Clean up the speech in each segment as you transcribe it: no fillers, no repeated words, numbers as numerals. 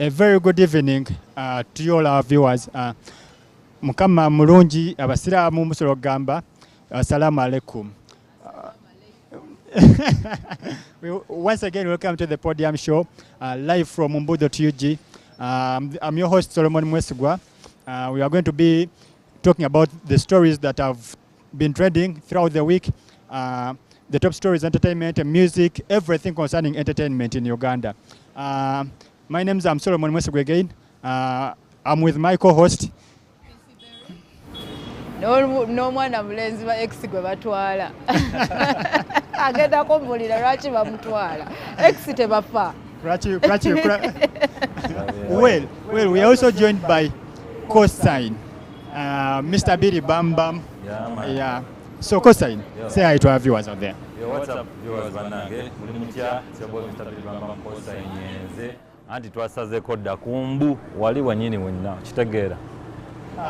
A very good evening to all our viewers. Mukama mulungi abasiraamu musolo gamba assalamu alaikum. Once again, welcome to the Podium show, live from Mbu.ug. I'm your host Solomon Mwesigwa. We are going to be talking about the stories that have been trending throughout the week. The top stories, entertainment, music, everything concerning entertainment in Uganda. My name is Solomon Mwesigwa again. I'm with my co-host. No mwana mulenzi ba ex gwe batwala. Agenda kumbulira lwaki bamutwala. Ex tebafa. Well, we are also joined by Cosign, Mr. Billy Bam Bam. Yeah. So Cosign, say hi to our viewers out there. Yeah, what's up, viewers? Banange, mulimutia, it's your boy Mr. Billy Bam Bam, Cosign Yenze. Anti twasaze kodda kumbu wali wanyini wenna kitegeera.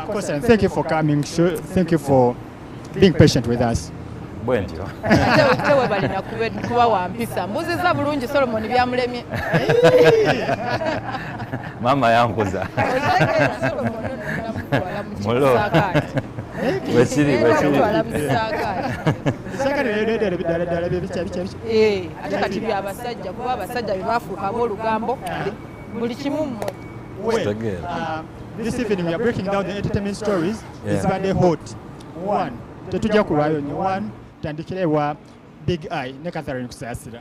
Cosign, thank you for coming. Thank you for being patient with us. Bwentyo. Tewe bali na kuba wampisa. Mbuziza bulungi Solomon byamulemye. Mama yankuza. Mulo. Wechiri. Ate kati byabasajja kuba abasajja bebafuuka ab'olugambo buli kimu. This evening we are breaking down the entertainment stories. It's very hot. One, tetujja kulwayo nyo. One, tandikirewa Big Eye ne Catherine Kusasira.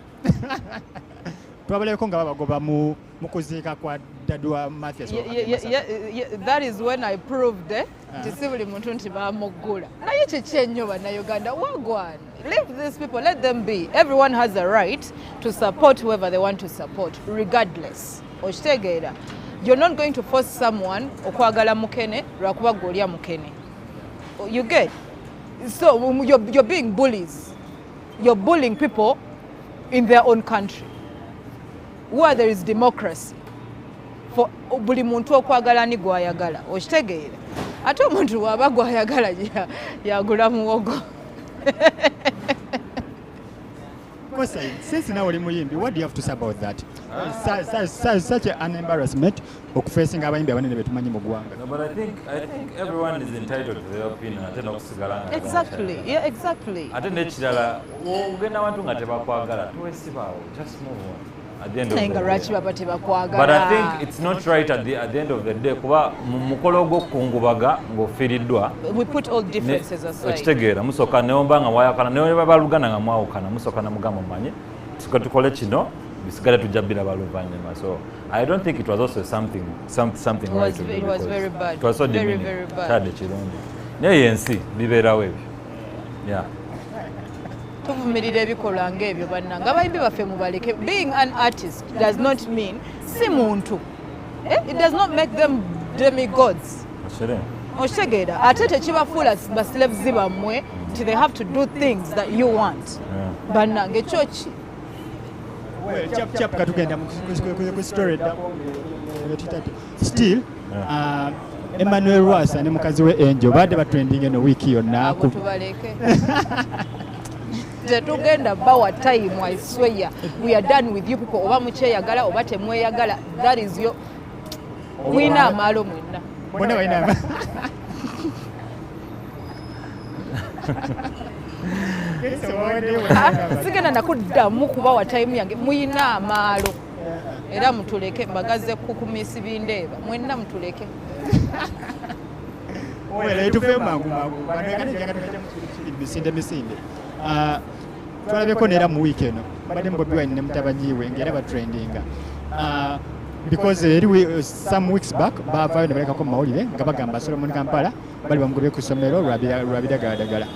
Twabaleko nga babagoba mu kuziika kwa dadwa Mathias. That is when I proved tisibuli muntu nti bamugula. Naye kyekyenyo bannayuganda wagwana. Leave these people, let them be. Everyone has a right to support whoever they want to support, regardless. Okitegeera. You're not going to force someone okwagala mukene lwakuba golya mukene. You get? So you're being bullies. You're bullying people in their own country where there is democracy. For buli muntu okwagala ni gwayagala. Okitegeera. Ate omuntu waba gwayagala yagula muwogo. Since now what do you have to say about that? Such an embarrassment of facing abayimbi abanene betumanyi mu ggwanga. No, but I think everyone is entitled to their opinion. Exactly. Yeah, exactly. Ate nekirala ogenda abantu nga tebakwagala tuwesibaawo, just move on. At the end of the day. But I think it's not right at the end of the day kuba mukolo gw'okukungubaga ng'ofiiriddwa. We put all differences aside. Okitegeera musooka neomba nga mwayakana ne balugana nga mwawukana musooka ne mugamba mumanye tukole kino bisigale tujabbira baluvanyuma. So I don't think it was also something right to do. It was very bad. It was so demeaning. Very bad. Tade kirungi. Naye yensi bibeerawo ebyo. Yeah. Tuvumirira ebikolwa ng'ebyo bannanga abayimbi baffe mubaleke. Being an artist does not mean si muntu. It does not make them demigods. Okitegeera ate tekibafuula baslaves bammwe nti they have to do things that you want. Bannanga ekyo ki? Chap katugenda ku story still Emmanuel Rwasa ne mukazi we Angel badde batrending eno wiki yonna tubaleke. Tetugenda bawa time, I swear. We are done with you people. Oba mukyeyagala oba temweyagala. That is your mwina amaalo mwenna. Mwena waina. Sigenda nakuddamu kubawa time yange mwina amaalo. Era mutuleke mbagaze kukumisi bindeeba. Mwenna mutuleke. Wele tufe mangu. Misinde. Twalabeko neera mu week eno badde Bobi Wine ne mutabanyi we ngera batrendinga because some weeks back baavaayo ne balekako mu mawulire nga bagamba Solomon Kampala bali bamugobye ku ssomero lwabiragaladagala.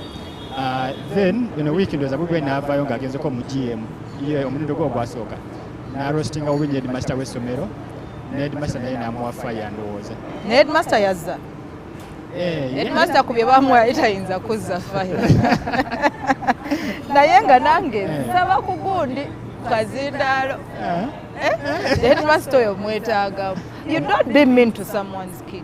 Then week ndowooza Bobi Wine n'avaayo ng'agenzeko mu GM omulundi gwe ogwasooka n'arostinga obubi headmaster w'essomero ne headmaster naye n'amuwa fire ndowooza. Ne headmaster yazza. Headmaster ku bye bamuwa tayinza kuzza fire. Naye nga nange nsaba ku gundi kazindaalo. Headmaster oyo mwetaagamu. You don't be mean to someone's kids.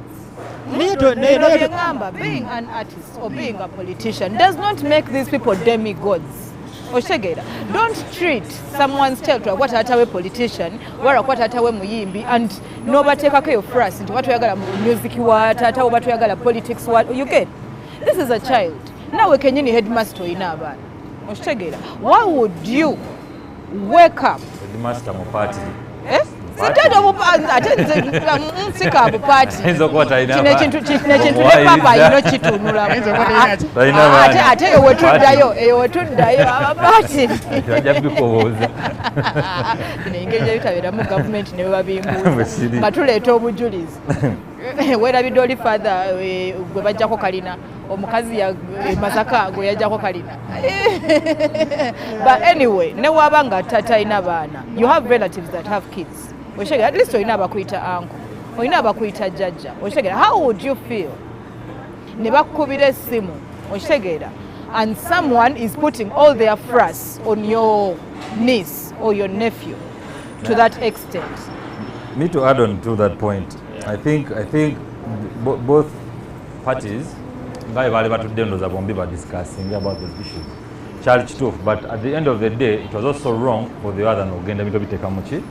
Being an artist or being a politician does not make these people demigods. Oshegera. Don't treat someone's child to what atawe politician, wara what atawe muyimbi, and nobody take your first into what we are music, what we are politics, what you get. This is a child. Now we can headmaster in Aba. Oshegera. Why would you wake up? Headmaster mo party. Eh? Sitado bupanza sika bupati kine kintu ne papa ino kitunula ate eyo wetuddayo abapati ajja bikowoza engeri ebitabera mu gavumenti ne babimbuza nga tuleeta obujulizi werabidde oli father gwe bajjako kalina omukazi Masaka gwe yajjako kalina but anyway ne waba nga tatalina baana you have relatives that have kids. At least olina abakuita uncle, olina abakuita jjajja. Oshegera, how would you feel? Ne bakubira essimu, oshegera, and someone is putting all their fuss on your niece or your nephew to that extent. Me to add on to that point, I think both parties ngai bali batudde ndoza bombi ba discussing about these issues. Child stuff, but at the end of the day, it was also wrong for the other nogenda bito biteka muki.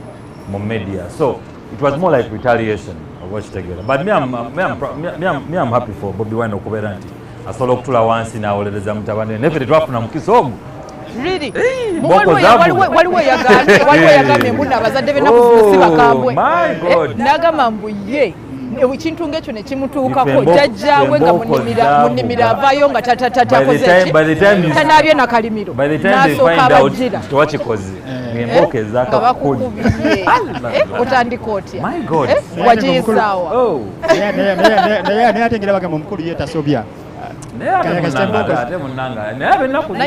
Media. So it was more like retaliation of what together. But me I'm happy for Bobby Wine okubeera nti asobola okutula wansi n'awolereza mutabani neffe tetwafuna mukisa ogwo. Really? Waliwo yagambye mbuna abazadde be nakuzimusi bakambwe. My God. N'agamba mbu ye ekintu ng'ekyo ne kimutuukako jjajjaawe nga munimira avaayo nga tatakoze tanaabye na kalimiro n'asooka abajjira tewakikoze emboka ezakakukubye otandika otya wagiyisaawa naye ate ngera bagamba omukulu ye tasobya naye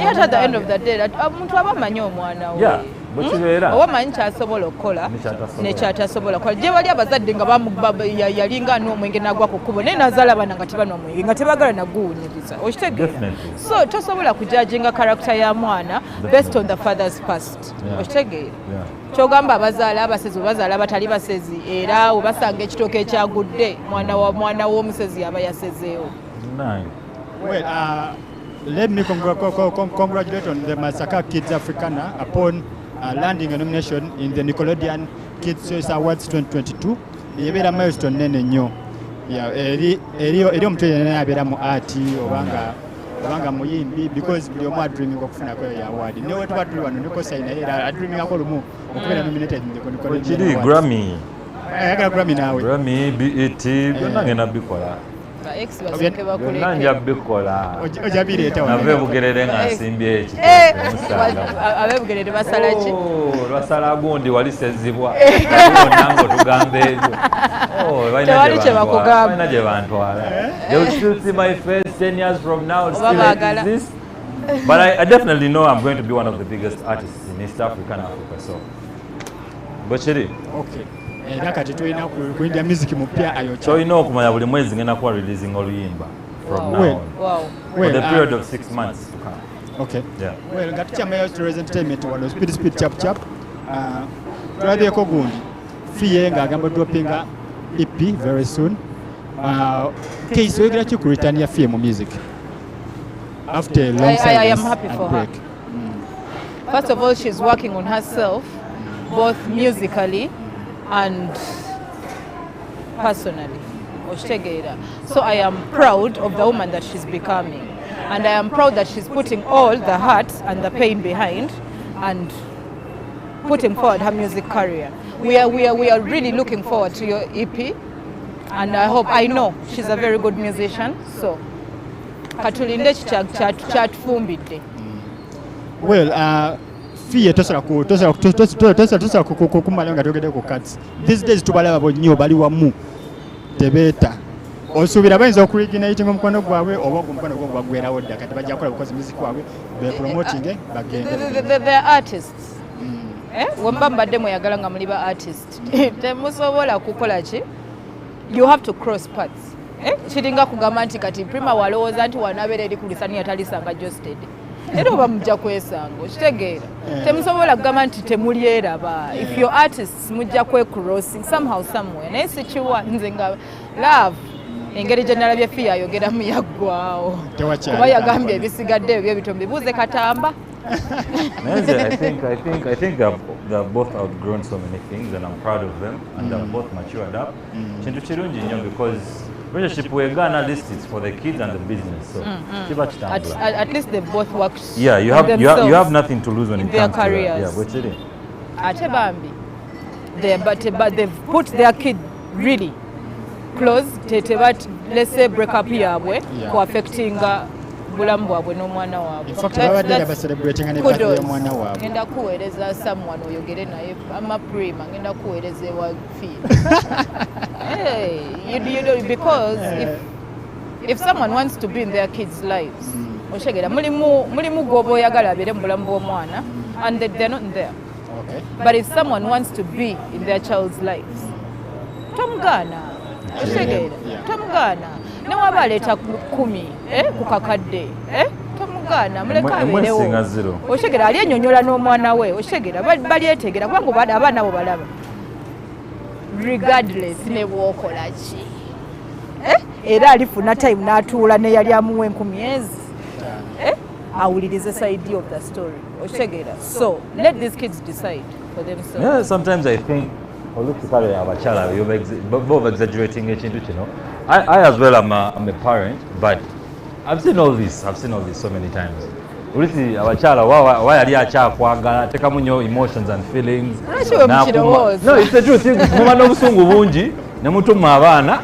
ate at the end of the day omuntu aba amanyi omwana we oba manyi kyasobola okukola nekyatasobola kukola gye bali abazadde nga yalinga n'omwenge nagwa ku kkubo naye nazaala abaana nga tebana omwenge nga tebagala naguwunyiriza okitegeera so tosobola kujajinga karakita ya mwana based on the father's past okitegeera kyogamba abazaala abasezi bazaala abatali basezi era webasanga ekitooka ekyagudde mwana w'omusezi aba yasezeewo. Well, let me congratulate on the Masaka Kids Africana upon landing a nomination in the Nickelodeon Kids Choice Awards 2022. Yebera milestone nene nnyo. Eri omuntu yenna abeera mu art obanga muyimbi because buli omu adreaming okufuna ko ya award. Ne wetuba tuli wano ne Cosign era adreaming akolumu okubeera nominated in the Nickelodeon Grammy. Ayagala Grammy naawe. Grammy, BET, byonna ngenda bikola. Nanja bikola ojabireeta nave bugerere nga nsimbye abebugerere basala ki lwasala gundi walisezibwa nango tugambe ebyo tewali kye bakugamba balina gye bantwala they will still see my face 10 years from now still like this but I definitely know I'm going to be one of the biggest artists in East Africa and Africa so Bocheri okay era kati tulina kuindia music mupya ayocha tulina okumanya buli mwezi ngenda kuwa releasing oluyimba from now on for the period of 6 months to come. Okay. Yeah. Well, ngaticha mayo stories entertainment wano speed chap tulabyeko gundi fiye nga agamba droppinga EP very soon. Case oyogera ki ku return ya fiye mu music after a long silence. I am happy for her. First of all, she's working on herself both musically and personally. So I am proud of the woman that she's becoming, and I am proud that she's putting all the heart and the pain behind and putting forward her music career. We are really looking forward to your EP, and I know she's a very good musician. So katulinde kyatufumbidde. Well, fiye tosobola kumala nga togedde ku cuts. These days tubalaba bonnyo bali wamu tebeeta osuubira bayinza okuriginating omukono gwabwe oba omukono gwo gwagwerawo dda kati bajja kukola bukozi music waabwe bepromoting bagende. The artists wemba mbadde mweyagala nga muli ba artist temusobola kukola ki you have to cross paths kiringa kugamba nti kati prima walowooza nti wanabeera eri ku lisani yatalisanga josted era oba mujja kwesanga okitegeera temusobola kugamba nti temulyeraba if your artists mujja kwecrossing somehow somewhere naye sikiwa nze nga love engeri gye nalabye fiya ayogeramu yaggwawo kuba yagambye ebisigadde ebyo bitombi buuze katamba I think they've both outgrown so many things, and I'm proud of them, and they're both matured up. Chintu kirungi nnyo because relationship wegaana, at least it's for the kids and the business. So kiba kitambula. At least they both worked. Yeah, you have nothing to lose when it comes to careers. Yeah, what's it? Ate bambi. But they've put their kid really close. Let's say break up yabwe ko affecting bulamu bwabwe n'omwana waabwe. In fact, babadde baselebrating ne birthday y'omwana waabwe. Ngenda kuweereza someone oyogere naye ama prima ngenda kuweereza ewa fee. Hey, you know, because if someone wants to be in their kids' lives, oshegera mulimu gwoba oyagala abeere mu bulamu bw'omwana, and they're not there. Okay. But if someone wants to be in their child's lives, tomugana. Oshegera, tomugana. Newaba aleeta 10 ku kakadde, tomugana muleka abeerewo. Oshegera ali ennyonnyola n'omwana we, oshegera balyetegera kubanga abaana bo balaba. Regardless ne bw'okola ki. Era alifuna time n'atuula ne yali amuwa 10,000. Awulirize side of the story. Oshegera. So let these kids decide for themselves. Yeah, sometimes I think olukukale abakyala both exaggerating ekintu kino. I as well am a parent, but I've seen all this so many times. Ulisi abakyala wa yali akyakwagala tekamu nnyo emotions and feelings. No, it's the truth. Muba n'obusungu bungi ne mutuma abaana.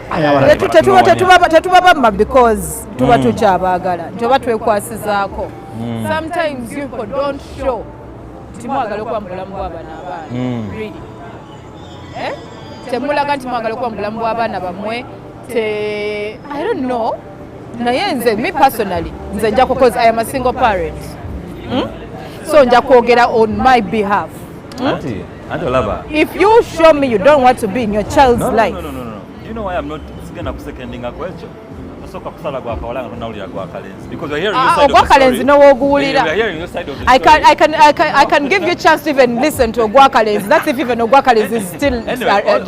Tetubabamba because tuba tukyabaagala nti oba twekwasizaako. Sometimes people don't show nti mwagala okuba mu bulamu bw'abaana abaana. Really. Temulaga nti mwagala okuba mu bulamu bw'abaana bammwe. I don't know. Naye nze, me personally, nze nja because I am a single parent. So nja kwogera on my behalf. Auntie Olaba. If you show me you don't want to be in your child's life. No. You know why I'm not sigenda kusecondinga kwekyo? Osoka kusala gwa kawalanga n'olya gwa kalenzi. Because we're hearing your side of the story. Kalenzi n'owoguwulira. We're hearing your side of the story. I can give you a chance to even listen to Ogwa Kalenzi. That's if even Ogwa Kalenzi is still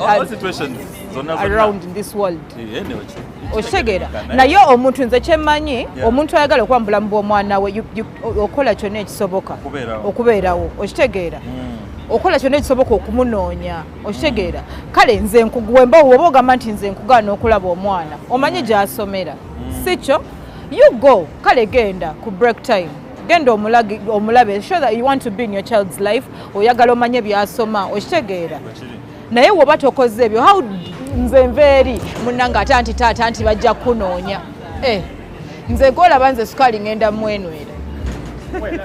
all situations around in this world. Oshegera naye omuntu nze kyemanyi omuntu ayagala okuba mu bulamu bw'omwana we okola kyonna ekisoboka okubeerawo okitegeera okola kyonna ekisoboka okumunoonya okitegeera kale nze nkuguwemba woba ogamba nti nze nkugaana okulaba omwana omanyi gy'asomera si kyo you go kale genda ku break time genda omulabe show that you want to be in your child's life oyagala omanye byasoma okitegeera naye woba tokoze ebyo how nze nveeri munnanga ate anti taata anti bajja kunoonya nze golaba nze sukaali ngenda mwenwera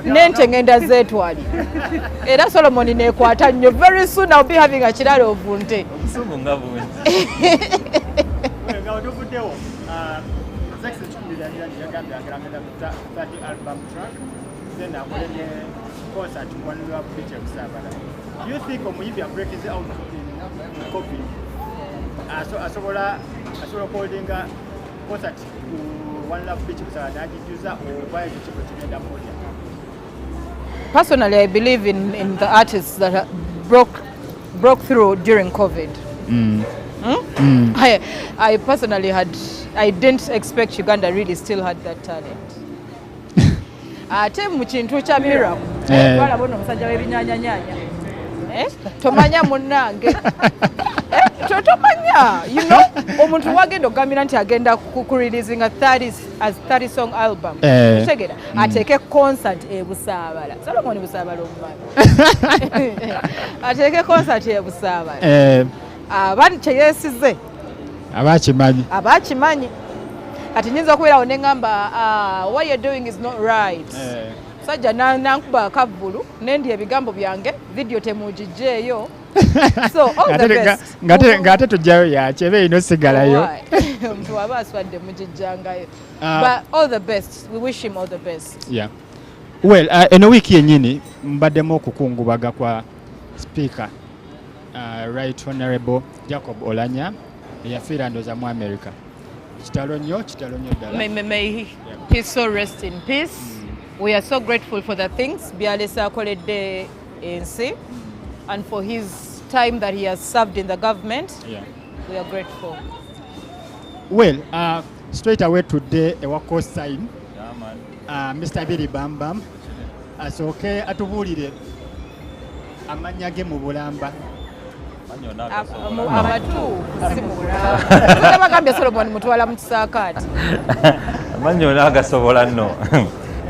nente ngenda zeetwali era Solomon neekwata nnyo very soon I'll be having a kiralo of nte obusungu nga bungi nga otuvuddewo Zex ekikumirira yagambye agenda kuta 30 album track then akole ne concert one love feature kusabala. Do you think omuyimbi breaks out in COVID asobola holdinga concert ku one love feature kusabala nagijuza oba ekyo kigenda moja? Personally, I believe in the artists that broke through during COVID. I personally I didn't expect Uganda really still had that talent. Ate mu kintu kya miracle. Balabona omusajja w'ebinyaanyanya. Tomanya munnange. Tomanya, you know, omuntu wagenda ogambira nti agenda ku releasing a 30 song album. Tegera ateke concert Busaabala. Solomon Busaabala omumanyi. Ateke concert Busaabala. Abantu kyeyesize. Abakimanyi. Kati nyinza okubeerawo ne ngamba what you're doing is not right. Sajja nankuba akavulu nendi ebigambo byange video temugijjeeyo. So all the best. Ngate tujjayo yakyebe ino sigalayo. Omuntu aba aswadde mugijjangayo. But all the best. We wish him all the best. Yeah. Well, eno wiki yennyini mbaddemu okukungubaga kwa speaker Right Honorable Jacob Olanya eyafiira ndooza mu America. Kitalo nnyo ddala. May he so rest in peace. We are so grateful for the things byalesa akoledde ensi and for his time that he has served in the government. Yeah. We are grateful. Well, straight away today, a Cosign, Mr. Billy Bam Bam, asooke atubuulire amannya ge mu Bulamba. Amatu si mu Bulamba. Bagambye Solomon mutwala mu kisaakaati. Amannya agasobola nno.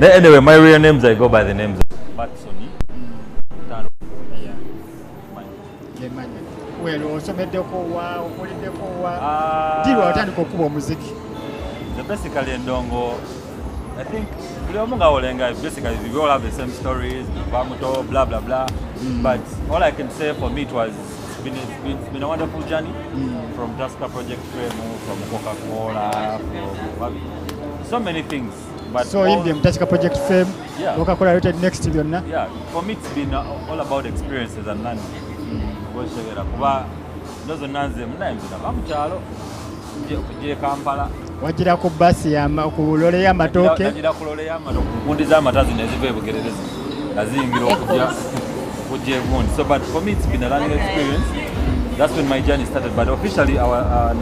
Anyway, my real names I go by the names of Matsoni. Well, osomeddeko wa okuliddeko wa diri watandika okuba omuziki. Basically endongo, I think buli omu nga olenga basically we all have the same stories, bamuto blah blah blah. But all I can say for me it was it's been a wonderful journey from Tusker Project Frame, from Coca-Cola, from so many things. But so in the Tusker Project Fame, Coca-Cola rated next to you. Yeah, for me it's been all about experiences and learning. Kuba nozo nanze munayinza bamukyalo nje Kampala wagira ku basi ya kulole ya matoke wagira kulole ya matoke kundi za matazi nezive bugerereza nazingira okujja egundi. So but for me it's been a learning experience. That's when my journey started, but officially our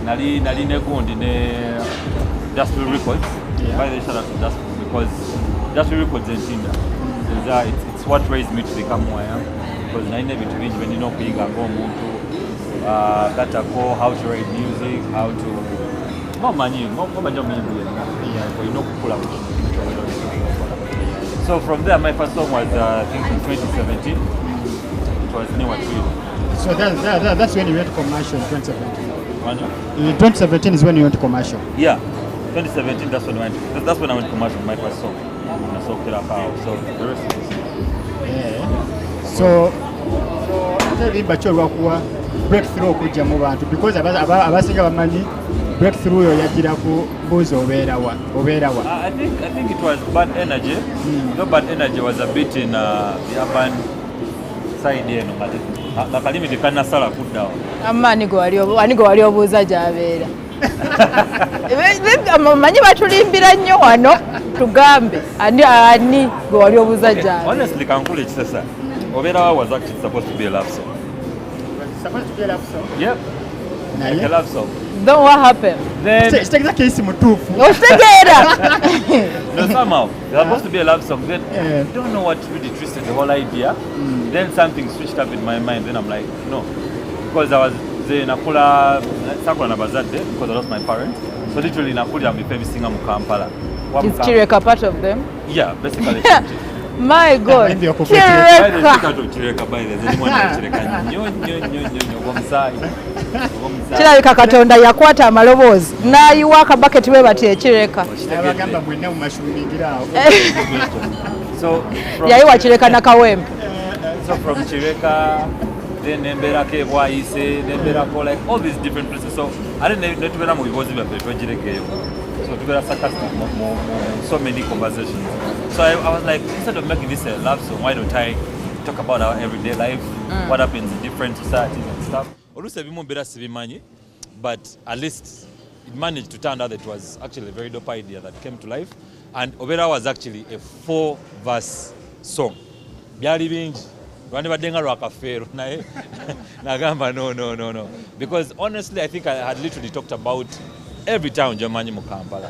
nali negundi ne Dustbill Records. By the shout out to Dustbill because Dustbill Records entinda. It's what raised me to become who I am, because naine bintu bingi bendina okuyiga ng'omuntu gatako how to write music, how to ngomanyi omuyimbi yenna olina okukula mu kintu ky'obeera olikola. So from there my first song was I think in 2017. It was Newa Twill. So that's when you went commercial in 2017. In 2017 is when you went commercial. Yeah, 2017 that's when I went commercial, my first song. So the rest is so tebimba kyo lwakuwa breakthrough okujja mu bantu because abasinga bamanyi breakthrough yo yagira ku buzi obeerawa. I think it was Bad Energy. Though Bad Energy was a bit in the urban side eno nga kalimi tekanasala kuddawo. Amaani go wali obuuza gy'abeera. Manyi batulimbira nnyo wano tugambe ani gwe wali obuuza gy'abeera. Honestly kankula ekisesa obeerawo was actually supposed to be a love song. Supposed to be a love song? Yep. Like a love song. Then what happened? Then kitegeeza kesi mutuufu. Otegeera. No, somehow it was supposed to be a love song. Then I don't know what really twisted the whole idea. Then something switched up in my mind. Then I'm like, no, because I was nakula sakula na bazadde because I lost my parents. So literally nakula my favorite singer mu Kampala. Is Chireka part of them? Yeah, basically. My God. Kirabika Katonda yakwata amaloboozi n'ayiwa akabaketi bwe bati ekireka. Abagamba mwenna mu mashulingiro awo. Yayiwa Kireka na Kawempe. So from Chireka, then Nemberake, Bwaise, Nemberako, like all these different places. So I didn't know to be able to so to be sarcastic, so many conversations. So I was like, instead of making this a love song, why don't I talk about our everyday life, what happens in different societies and stuff. But at least it managed to turn out that it was actually a very dope idea that came to life. And Obera was actually a 4-verse song. Byali bingi. Rwanda badenga rwakafero naye nagamba no. Because honestly I think I had literally talked about every town Germany mu Kampala.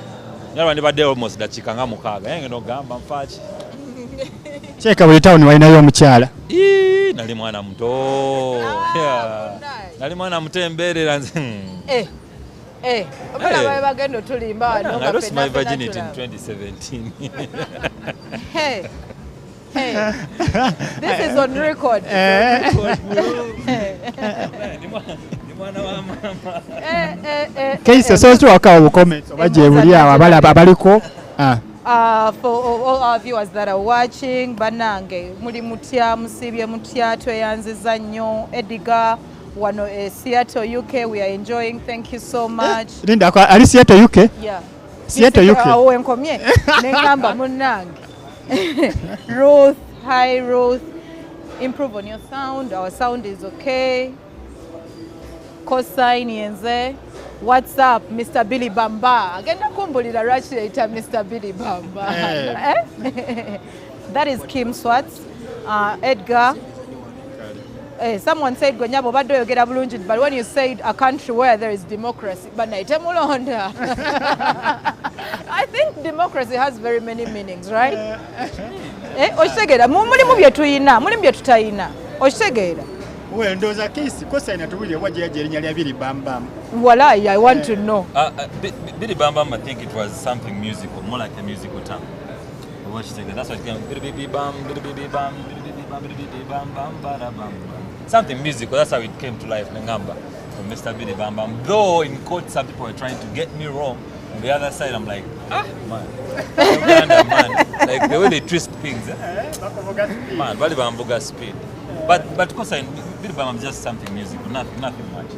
Rwanda bade almost dachika nga mukaga. Yenge no gamba mfachi. Cheka buli town walinayo omukyala. Nali mwana muto. Nali mwana mutemberera nze. Obala bae bagendo tulimba wano. I lost my virginity in 2017. Hey. This is on record. Kaise so wakawa mu comments obaje buli awo abaliko. For all our viewers that are watching, banange muli mutya musibye mutya tweyanziza nnyo Edgar wano Seattle UK, we are enjoying, thank you so much. Linda ali Seattle UK? Yeah. Seattle UK. Awo enkomye nengamba munange. Ruth, hi Ruth. Improve on your sound. Our sound is okay. Cosign Yenze. What's up, Mr. Billy Bamba? Agenda kumbulira lwaki yayita Mr. Billy Bamba. That is Kim Swartz. Edgar. Someone said Gonyabo badde oyogera bulungi, but when you said a country where there is democracy, banayite mulonda. I think democracy has very many meanings, right? Okitegera mulimu bye tuyina, mulimu bye tutayina. Okitegera? Well, ndoza case Cosign atubulire wajja erinnya lya Billy Bam Bam. Voila, I want to know. Billy Bam Bam, I think it was something musical, more like a musical term. Okitegera, that's what it came. Billy Bam, Billy Bam, Billy Bam Bam, Bam Bam. Something musical, that's how it came to life, Ngamba, from Mr. Billy Bam Bam. Though in court some people were trying to get me wrong. On the other side, I'm like, man. Man. Like the way they twist things. Man, Billy Bam Bam speed. But Cosign, Billy Bam Bam is just something musical, nothing much.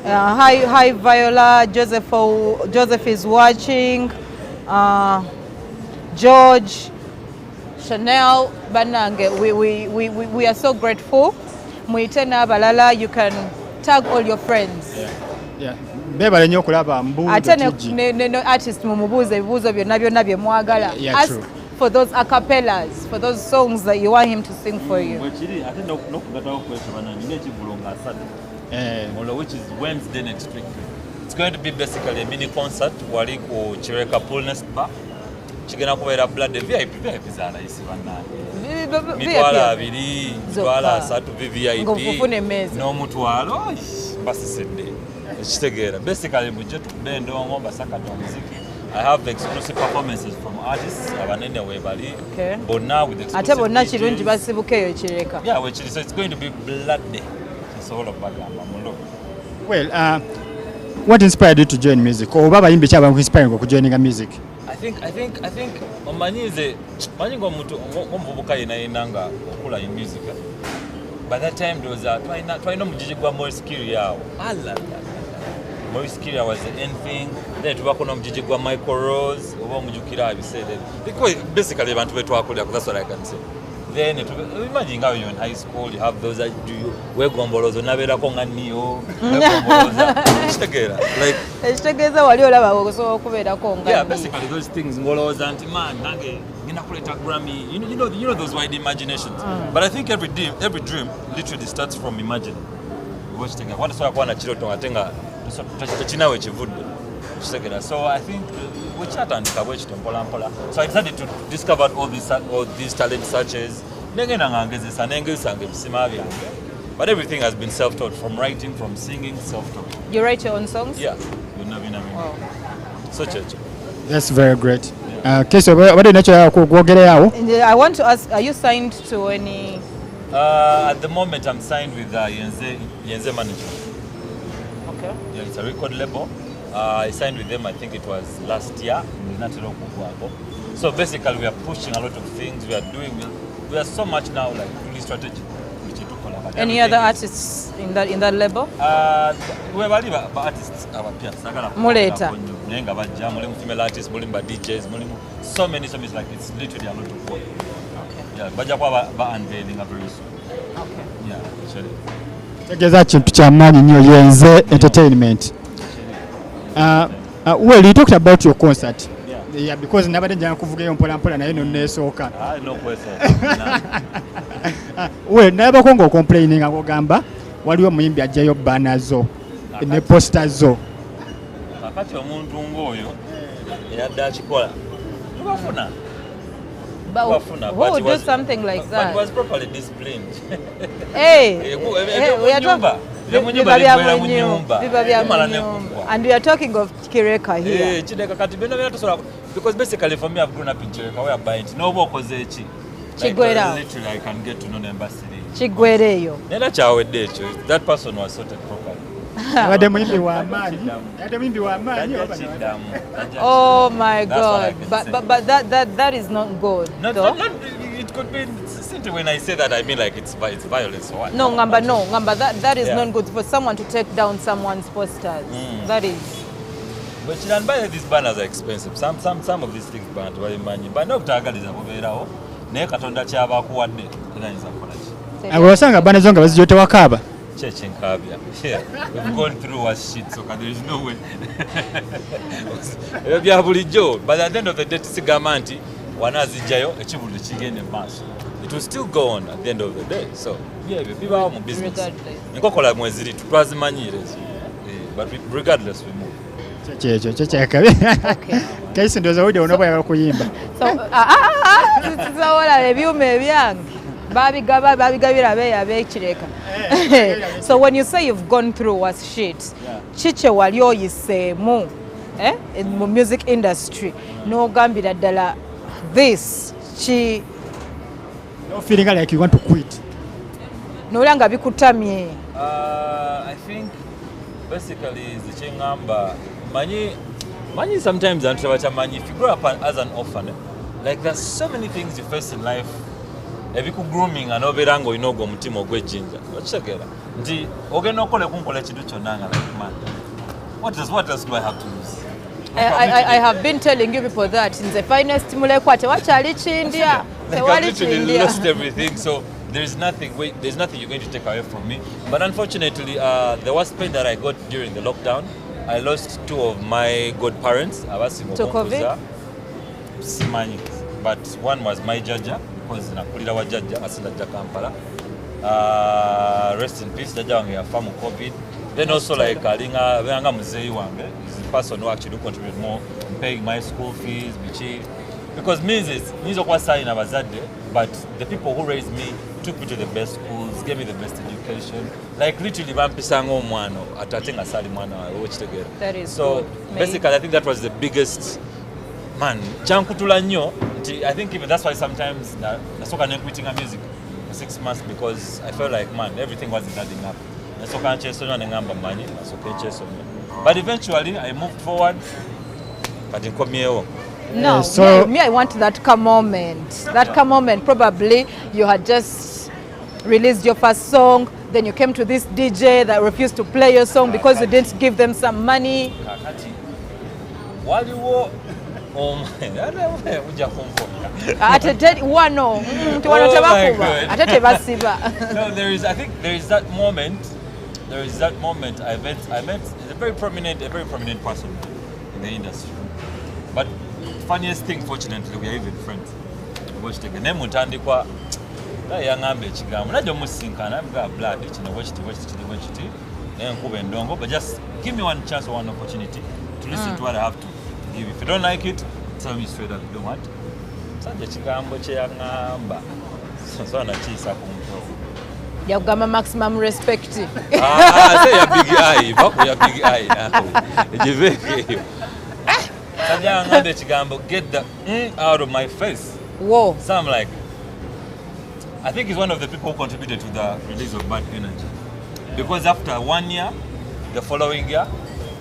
Hi Viola, Joseph is watching. George, Chanel, Banange, we are so grateful. Muitena Balala, you can tag all your friends. Yeah. Bebale nnyo okulaba Mbu.ug. Ate ne artist mumubuuze ebibuuzo byonna bye mwagala. Ask for those acapellas, for those songs that you want him to sing for you. Ate n'okugatawo kwetebana nina ekivvulo nga asatu. Which is Wednesday next week. It's going to be basically a mini concert wali ku Chireka Pool Nest Bar. Kigenda kubeera blood VIP zaalayisi bannange. Mitwalo 2, mitwalo 3 VIP n'omutwalo basisedde. Ekitegeera. Basically bujje tukube endongo basakata omuziki. I have the exclusive performances from artists abanene webali. Bonna with exclusive. Ate bonna kirungi basibuka eyo Kireka. Yeah, so it's going to be bloody. It's all about Mulo. Well, what inspired you to join music? Or baba yimbi kyaba inspiring okujoininga music? I think omanyize manyingo omuntu omuvubuka yenanga okula in music. By that time there was twalina omugigi gwa Morris Kiri yawo. Morris Kiri was the end thing. Then tubako n'omugigi gwa Michael Rose oba omujukira abiseera. Because basically abantu betwakulira, that's what I can say. Then imagine how you're in high school, you have those that do you wegombolozo naberako nga niyo wegomboloza ekitegeera like ekitegeeza wali olaba okusobola okubeerako nga yeah, basically those things ngolowooza nti man nange ngenda kuleta Grammy, you know those wide imaginations. But I think every dream literally starts from imagining. Ekitegeera what so yakwana kiroto ate nga tekinawe ekivudde ekitegeera. So I think we chatandika bwekito mpolampola. So I decided to discover all these talent searches. But everything has been self-taught, from writing, from singing, self-taught. You write your own songs? Yeah. Wow. So that's very great. Okay, so what did you I want to ask, are you signed to any? At the moment, I'm signed with Yenze Management. Okay. Yeah, it's a record label. I signed with them, I think it was last year. So basically, we are pushing a lot of things. We are so much now like really strategic. Any other artists in that label? We have artists. Muleta. Female artists, DJs, so many like it's literally a lot of work. Okay. Yeah, but unveiling very soon. Okay. Yeah, actually. Tegeza kintu kyamaanyi nnyo Yenze Entertainment. Well, you talked about your concert. Yeah, because nabadde njagala kuvugayo mpolampola naye nonneesooka. No question. Well, nalabako ng'ocomplaininga ng'ogamba waliwo omuyimbi ajjayo bbaana zo ne posta zo. Kakati omuntu ng'oyo eyadde akikola tubafuna. Who would do something like that? But it was properly disciplined. Hey, we are talking. And we are talking of Kireka here. Because basically for me, I've grown up in Kireka. We are buying no work was echi. Chigwera. Literally, I can get to know the embassy. Chigwereyo. That person was sorted properly. Oh my God! But that is not good. Not, it could be. When I say that, I mean like it's violence or what? No, Ngamba, that is not good for someone to take down someone's posters. That is. But you can buy these banners are expensive. Some of these things banned very money. But no target is a movera. Ne katonda kyaba kuwadde tenayinza kukola ki. Wasanga banners zonga bazijote wakaba. Church in Kabia. Yeah, we've gone through our shit, so there is no way. But at the end of the day, Sigamanti, Wanazijayo, Echibuli Chigen and Mass. It will still go on at the end of the day. So, yeah, people are business. But regardless, we move. Kyo kyakabe. Kaisi ndoza udi onoba yala kuyimba. So wala ebyuma ebyange babigabira abekireka. So when you say you've gone through worse shit, chiche wali oyiseemu in the music industry n'ogambira ddala this no feeling like you want to quit. N'olya nga bikutamye. I think basically the chingamba money sometimes and money. If you grow up as an orphan, like there's so many things you face in life. If you grooming and oberango inogo mutimo gwe jinja. Wachagera. Nti ogeno kole kunkola chidu chonanga like man. What else do I have to lose? I have been telling you people that in the finest mulekwate wachali chindia. I've literally lost everything, so there's nothing you're going to take away from me. But unfortunately, the worst pain that I got during the lockdown, I lost 2 of my godparents. To COVID? But one was my jaja, because nakulira wa jaja, asila Kampala. Rest in peace, jaja wange yafa mu COVID. Then also like alinga wenga muzei wange is the person who actually contributed more in paying my school fees, because nizo kwa sign abazadde, but the people who raised me took me to the best schools, gave me the best education. Like literally bampisanga omwana atate nga sali mwana watch together. That is so good, basically I think that was the biggest man chankutula nnyo. I think even that's why sometimes nasoka quitting music for 6 months, because I felt like man everything wasn't adding up. Nasoka nchesonyo nengamba manyi nasoka nchesonyo. But eventually I moved forward but nkomyewo. No, so me, I want that calm moment. That calm moment, probably you had just released your first song, then you came to this DJ that refused to play your song because you didn't give them some money. Waliwo No, there is that moment. I met a very prominent person in the industry. But funniest thing, fortunately, we are even friends. Watch the name Mutandikwa. That young ambe chigamu. Na jomu sinkana. I've got blood. Watch it. But just give me one chance or one opportunity to listen to what I have to give. If you don't like it, tell me straight up you don't want. Sanje chigambo che yangamba. So anachisa kumto. Yagama maximum respect. Say your big eye. Baku your big eye. Jiveke. Get the out of my face. Whoa. So I'm like, I think he's one of the people who contributed to the release of Bad Energy. Because after 1 year, the following year,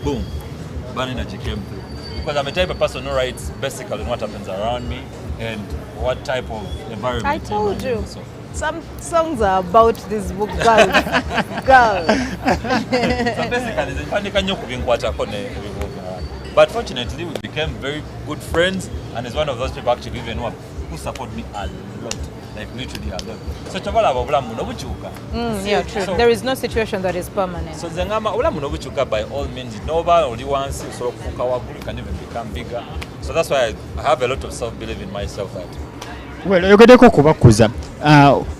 boom, Bad Energy came through. Because I'm a type of person who writes basically on what happens around me and what type of environment. I told you. So. Some songs are about this book, girl. So basically, but fortunately, we became very good friends, and he's one of those people actually even who support me a lot, like literally a lot. So yeah, true. So, there is no situation that is permanent. So by all means, nobody only wants so you can even become bigger. So that's why I have a lot of self-belief in myself. That well, you got to kubakuza.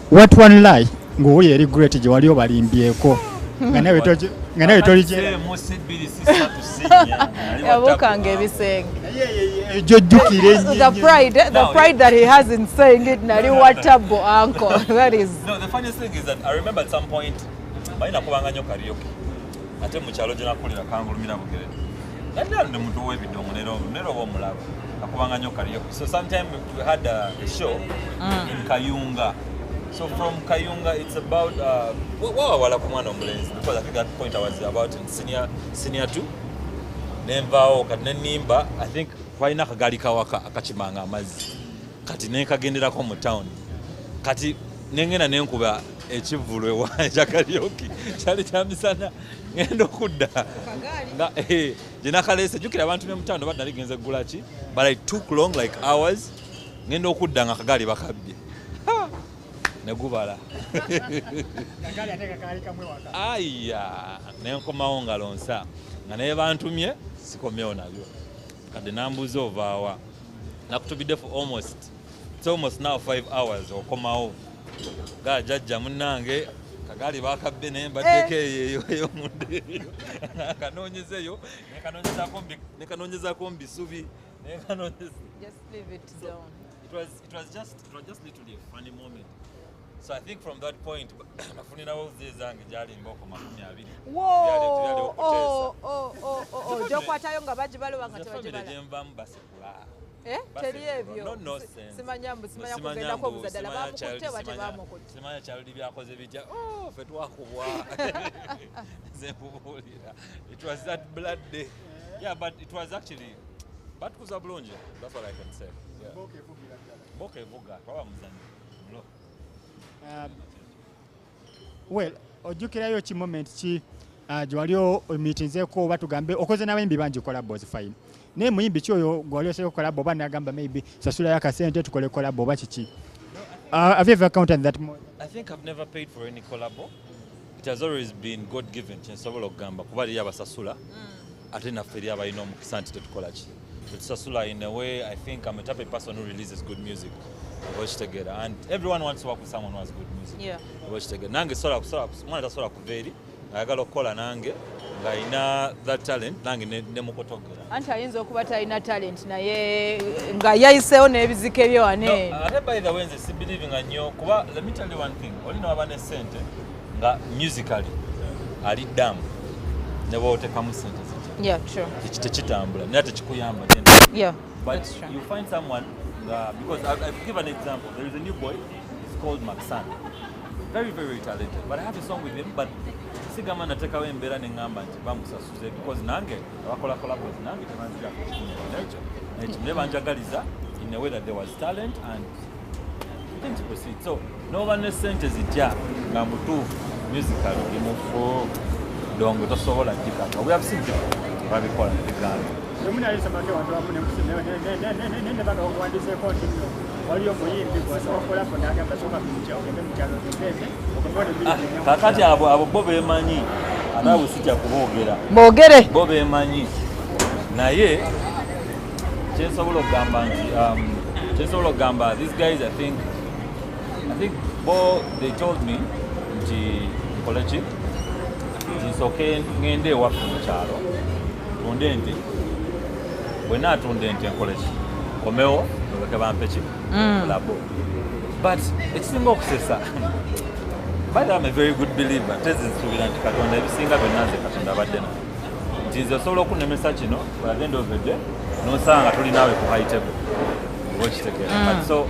What one lie? Go we regret je wali obalimbyeko. Ngana wetoli je. Yabukange bisenge. The pride that he has in saying it nali watabo uncle. That is. No, the funniest thing is that I remember at some point baina kubanga nyo karaoke. Ate mu kyalo je nakulira kangulumira bugere. Nali ndo muntu webidongo nero bo mulabo. Akubanga nyo karaoke. So sometime we had a show in Kayunga. So from Kayunga, it's about because I think at that point I was about in senior 2. Nemvao kanenimba, I think kwaina kagali kawaka akachimanga amazi. Kati nenkagenderako mu town. Kati nengena nenkuba ekivulwe wa karaoke. Kyali kyamisana ngendo kudda. Nga je nakalese jukira abantu ne mu town bad nali genze gulachi, but I took long like hours ngendo kudda nga kagali bakabye. Negubala. Nagali ateka kali kamwe waka. Aya, nenkomawo ngalonsa. Nga naye bantumye sikomyewo nabyo. Kade nambuza ovaawa. Nakutubidde for almost now 5 hours okomawo. Ga jajja munnange kagali bakabbe ne mbaddeko eyo munde. Kanoonyezeyo nekanonyezaako mbisubi Just leave it down. It was just literally a funny moment. So I think from that point nafunirawo zange gyali mboko 20 gyokwatayo nga bagibaloba nga tebagibala gyenvamu basekula teri ebyo simanya kugendako obuzaddala bamukutte wate bamukutte simanya kyaludi byakoze bijja ffe twakubwa zembubuulira. It was that blood day. Yeah, but it was actually batukuza bulungi. That's what I can say. Mboka evuga twaba muzanyi. Well, ojjukirayo ki moment ki gyewali omiitinzeeko oba tugambe okoze n'abayimbi bangi collabos fine naye muyimbi ki oyo gwali oseko collab oba nagamba maybe sasulayo akasente tukole collab oba kiki? Have you ever counted that more? I think I've never paid for any collabo. It has always been God given kyensobola okugamba kuba liri abasasula ate naffe eri abalina omukisa nti tetukola ki tetusasula. In a way, I think I'm a type of person who releases good music. Watch together, and everyone wants to work with someone who has good music. Yeah. Watch together. Nange mwana tasobola kuveeri ayagala okukola nange ng'alina that talent nange nemukotogera. Anti ayinza okuba talina talent naye nga yayiseewo n'ebizike bye wane. Ate by the way nze si believing nnyo kuba let me tell you one thing, olina waba ne ssente nga musically ali ddamu ne bw'oteekamu ssente ziti. Yeah, true. Tekitambula naye tekikuyamba. Yeah, but that's true. You find someone because I've given an example. There is a new boy, he's called Maxan. Very, very talented. But I have a song with him, but sigama nateka we mbera nengamba nti bamusasuze because nange abakola collabos nange tebanzira kukitundu never njagaliza in a way that there was talent and things proceed. So no one is sente zitya nga mutuufu musical imufu dongo tosobola kikaka. We have seen people babikola biganda. Muna alisamake watu wamu nende baka okuwandise konti mno waliyo muyimbi kwasobola ko nagamba soka kucha ogende mukyalo tugende okubona kakati abo bo bemanyi anawe sijja kuboogera boogere bo bemanyi naye kyensobola okugamba these guys I think bo they told me nti nkoleki nsoke ngende ewaffe mu kyalo tunde ente bwena atunde ente nkoleki komewo oleke bampeki labo but ekisinga okusesa by the way I'm a very good believer tezinsuubira nti katonda ebisinga byonna nze katonda abaddena nti nze osobola okunemesa kino but at the end of the day nosanga tuli naawe ku high table okitegeera but so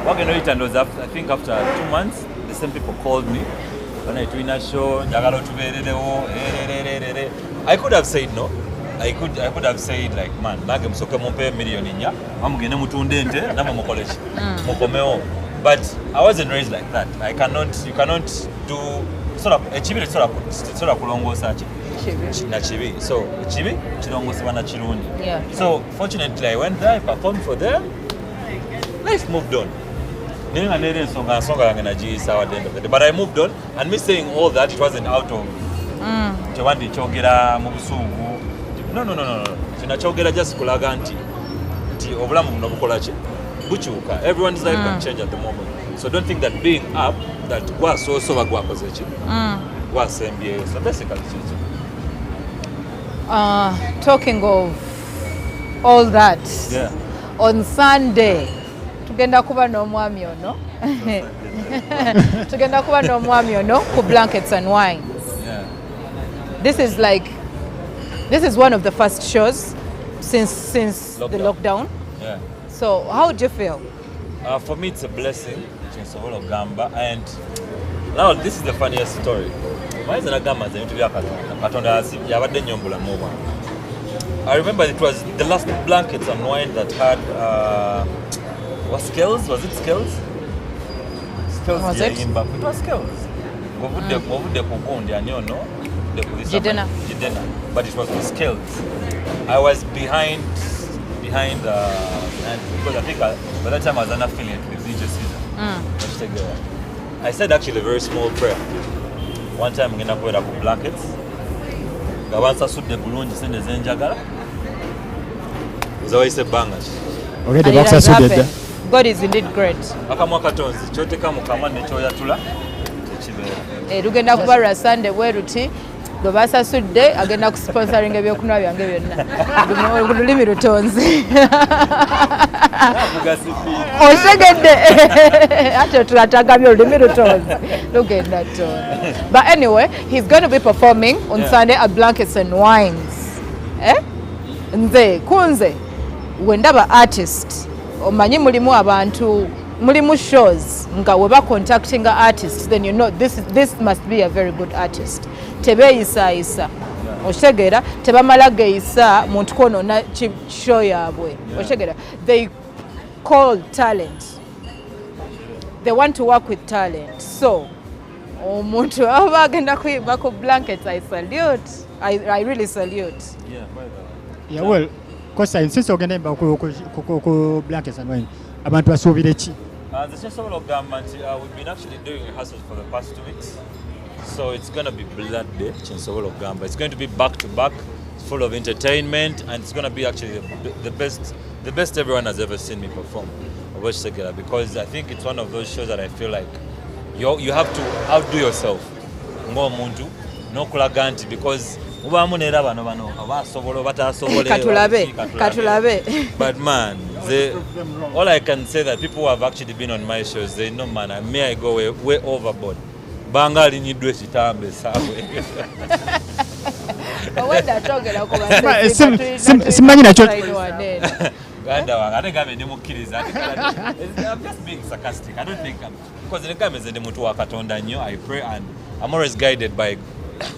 wagenda oyita ndoozi I think after 2 months the same people called me bana tulina show njagala otubeererewo I could have said no. I could have said like man nange musoke mumpe million nya amugende mutunde ente namwe mukoleki mukomeo but I wasn't raised like that. You cannot do sort of ekibi sort of kulongoosa ki na kibi so ekibi kirongosebwa na kirungi. So fortunately I went there, I performed for them, life moved on. Ninga nere nsonga yange nagiyisawo at the end of the day but I moved on and me saying all that it wasn't out of tewandi kyogera mu busungu. No. Kinakyogera just kulaga nti obulamu buno bukola ki bukyuka. Everyone's life can change at the moment. So don't think that being up that gwasosoba gwakoze ki gwasembyeyo. So basically talking of all that, yeah. On Sunday tugenda kuba n'omwami ono ku Blankets and Wines. Yeah. This is one of the first shows since the lockdown. Yeah. So how do you feel? For me, it's a blessing. And now this is the funniest story. I remember it was the last Blankets and Wine that had was Scales? Was it Scales? Scales was it? It was Scales. Jidena. But it was with Scales. I was behind because I think by that time I was an affiliate with DJ Caesar. I said actually a very small prayer. One time I'm gonna put up Blankets. Gawansa sudde bulungi sende zenjagala. Uzawaise bangers. Okay, the box has sudde. God is indeed great. Akamwa katonzi kyoteka mu kamwa ne kyoyatula tekibeera. Lugenda kuba lwa Sunday bwe ruti gwe basasudde agenda ku sponsoring ebyokunywa byange byonna olulimi lutonzi otegedde ate tulatagambye olulimi lutonzi lugenda tone. But anyway, he's going to be performing on Sunday at Blankets and Wines. Nze kunze wendaba artist omanyi mulimu abantu mulimu shows nga weba contacting artists, then you know this must be a very good artist. Tebeeyisa otegera tebamala geeyisa muntu konoona show yaabwe otegera. They call talent, they want to work with talent. So omuntu aba agenda kuyimba ku Blankets, I salute. I really salute. Yeah, well, Cosign, since ogenda imba ku Blankets and Wine, abantu basuubira ki? The Chancellor of Government, we've been actually doing rehearsals for the past 2 weeks. So it's going to be Blood Day, Chancellor of Government. It's going to be back to back, full of entertainment, and it's going to be actually the best everyone has ever seen me perform. Because I think it's one of those shows that I feel like you have to outdo yourself. No kulaganti, because but man, all I can say that people who have actually been on my shows, they know, man, I go way overboard. Bangali nidwe chitambe sawe. Simanyi nacho. I'm just being sarcastic. I don't think because in the I pray and I'm always guided by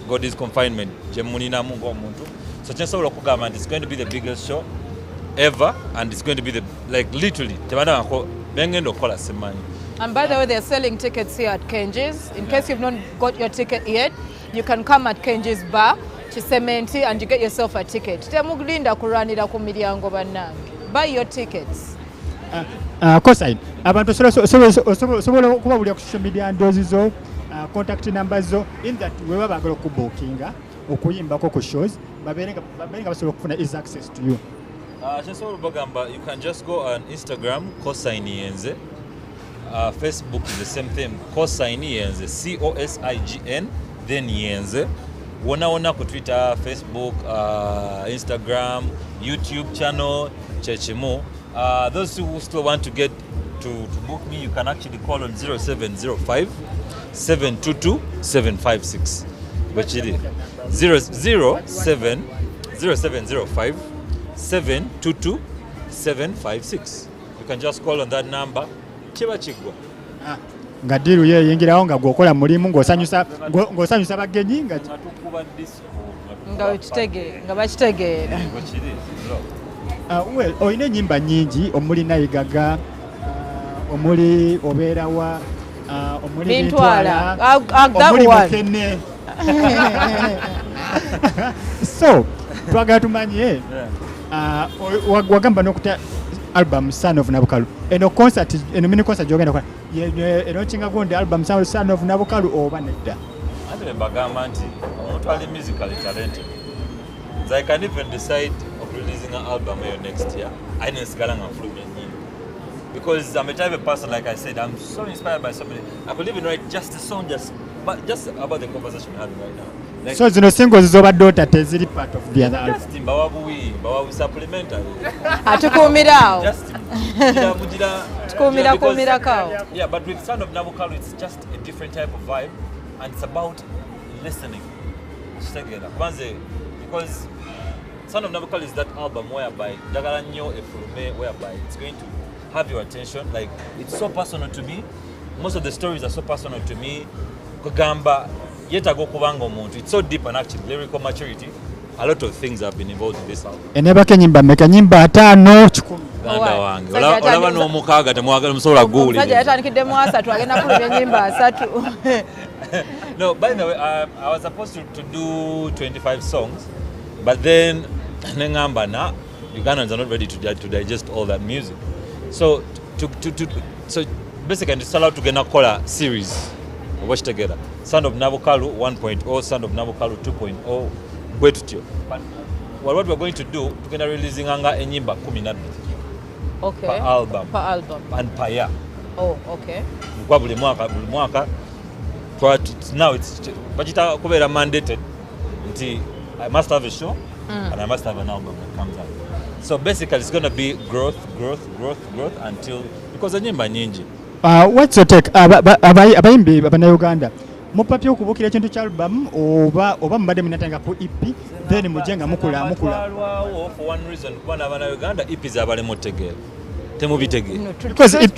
God's confinement. So Chancellor of Government is going to be the biggest show ever, and it's going to be literally. And by the way, they're selling tickets here at Kenji's. In case you've not got your ticket yet, you can come at Kenji's bar to Cementi and you get yourself a ticket. Buy your tickets. Cosign, abantu sobola okubabulira ku social media handles zo, contact numbers zo, in that wewe bagala okubookinga okuyimbako ku shows babenga basobola okufuna easy access to you. You can just go on Instagram, Cosign Yenze. Facebook is the same thing, Cosign Yenze, COSIGN, then Yenze. Wona ku Twitter, Facebook, Instagram, YouTube channel, Chechimu. Those who still want to get to book me, you can actually call on 0705 722 756. Bachiri 0705 722 756. You can just call on that number. Chiba chigwa. Nga diru ye yingiraho nga gwokola mulimu ng'osanyusa bagenyi nga bakitegeera. Well, oyina ennyimba nnyingi omuli Nayigaga, omuli Obeerawa, omuli Bintwala, omuli Mukene. So twagala tumanye wagamba n'okuta album Son of Nabukalu. Eno mini concert gyogenda kola eno kinga gonde album Son of Nabukalu oba nedda? Ate mbagamba nti omuntu ali musically talented. I can even decide of releasing an album next year. I know because I'm a type of person, like I said, I'm so inspired by somebody. I could even write just a song just about the conversation we're having right now. Like, so zino singles zoba daughter teziri part of the other album. Just bawabuwi supplementary. Atukumirawo. Just tukumira kao. Yeah, but with Son of Nabukalu, it's just a different type of vibe, and it's about listening. Because Son of Nabukalu is that album whereby whereby it's going to have your attention. Like, it's so personal to me. Most of the stories are so personal to me. Kugamba it's so deep and actually lyrical maturity. A lot of things have been involved in this album. Enebake nyimba 5 10 Ganda wange. Olaba no mukaga temwagala musobola guli. Sajja yatandikidde mu 3 agenda kulubya nyimba 3. No, by the way, I was supposed to do 25 songs, but then Nengamba Ugandans are not ready to digest all that music. So so basically I start out to get a series. Watch together. Son of Nabukalu 1.0, Son of Nabukalu 2.0, Bwetutyo. But what we're going to do, we're going to release enyimba 12. Okay. Per album. And per year. Oh, okay. Buli mwaka. Now it's but it's mandated. I must have a show and I must have an album that comes out. So basically it's going to be growth until, because enyimba nyingi. What's your take? Abayimbi Uganda. Mupapye okubukira ekintu kya album oba mbadde munatanga ku EP then mujenga mukula. For one reason, kubana abana Uganda EP zabalemu otegeera. Temubitegeera. Because EP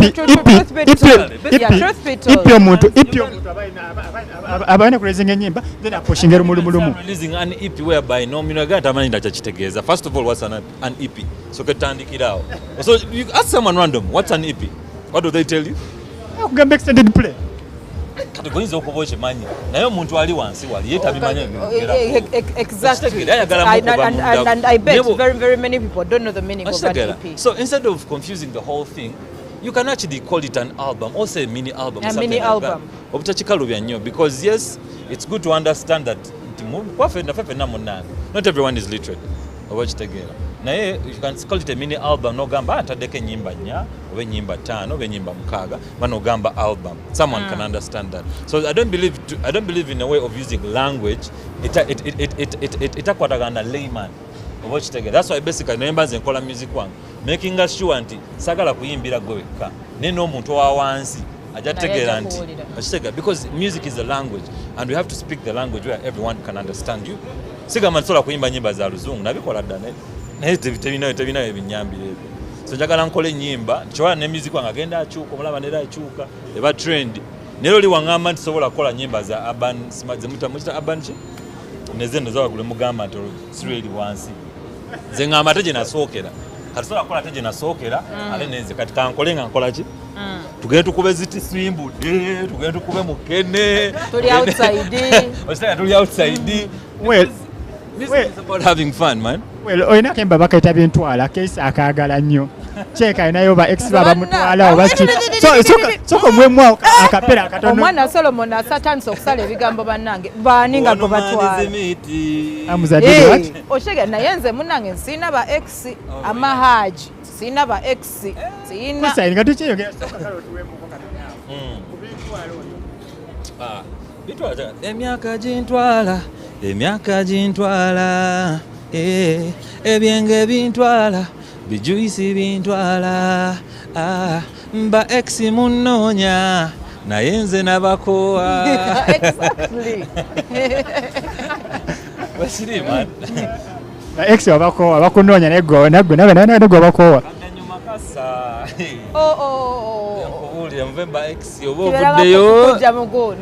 omuntu abayina kulezinga enyimba then apushinga lumulumu. Releasing an EP whereby no mino Uganda tamanyi ndakitegeeza. First of all, what's an EP? So ketandikirawo. So you ask someone random, what's an EP? What do they tell you? Kugamba extended play. Kategoyinza okuba okimanyi naye omuntu ali wansi wali yeetabimanyi. Exactly. And I bet very many people don't know the meaning of that EP. So instead of confusing the whole thing, you can actually call it an album or say mini album. A mini album. Obutakikaluubya nnyo because yes, it's good to understand that not everyone is literate. Oba kitegeera. Naye you can call it a mini album nogamba ataddeko ennyimba 4 oba ennyimba 5 oba ennyimba 6 banogamba album. Someone can understand that. So I don't believe in a way of using language. Itakwatagana layman. Oba kitegeera. That's why basically nemba nze nkola music wange making us sure nti sagala kuyimbira gwe wekka ne n'omuntu wa wansi ajategeera nti akitegeera because music is a language and we have to speak the language where everyone can understand you. Sigamba nsobola kuyimba nyimba za luzungu nabikola dda naye tebinayo ebinyambire ebyo. So njagala nkole ennyimba nkiwala ne music wange agenda akyuka omulaba neera akyuka eba trend naye oli waŋŋamba nti sobola kukola nyimba za urban zemuyita urban ki nezendo zawagule mugamba nti sirweri wansi nze ŋŋamba ate gye nasookera kati sobola kukola ate gye nasookera ate nenze kati kankole nga nkola ki tugende tukube ziti swimbudde tugende tukube mukene tuli outside tuli outside. This is about having fun, man. Well, oyina kemba bakaita bintwala case akagala nnyo. Cheka inayo ba ex baba mutwala oba ki. So mwemwa akapera akatono. Omwana Solomon asatanso okusala ebigambo bannange. Baninga go batwala. Amuzadde what? Oshega nayenze munnange sina ba ex amahaji. Sina ba ex. Sina. Kusa nga tukyeyogera soka kalo tuwemu ko katanya. Kubitwala oyo. Bitwala emyaka gintwala ebyenge bintwala bijuisi bintwala mba ex munnoonya naye nze nabakowa. Exactly. Wasiri man. Ba ex wabakowa bakunoonya nego nagwe bakowa. Kanyuma kasa. Oh. Mvemba ex obuddeyo.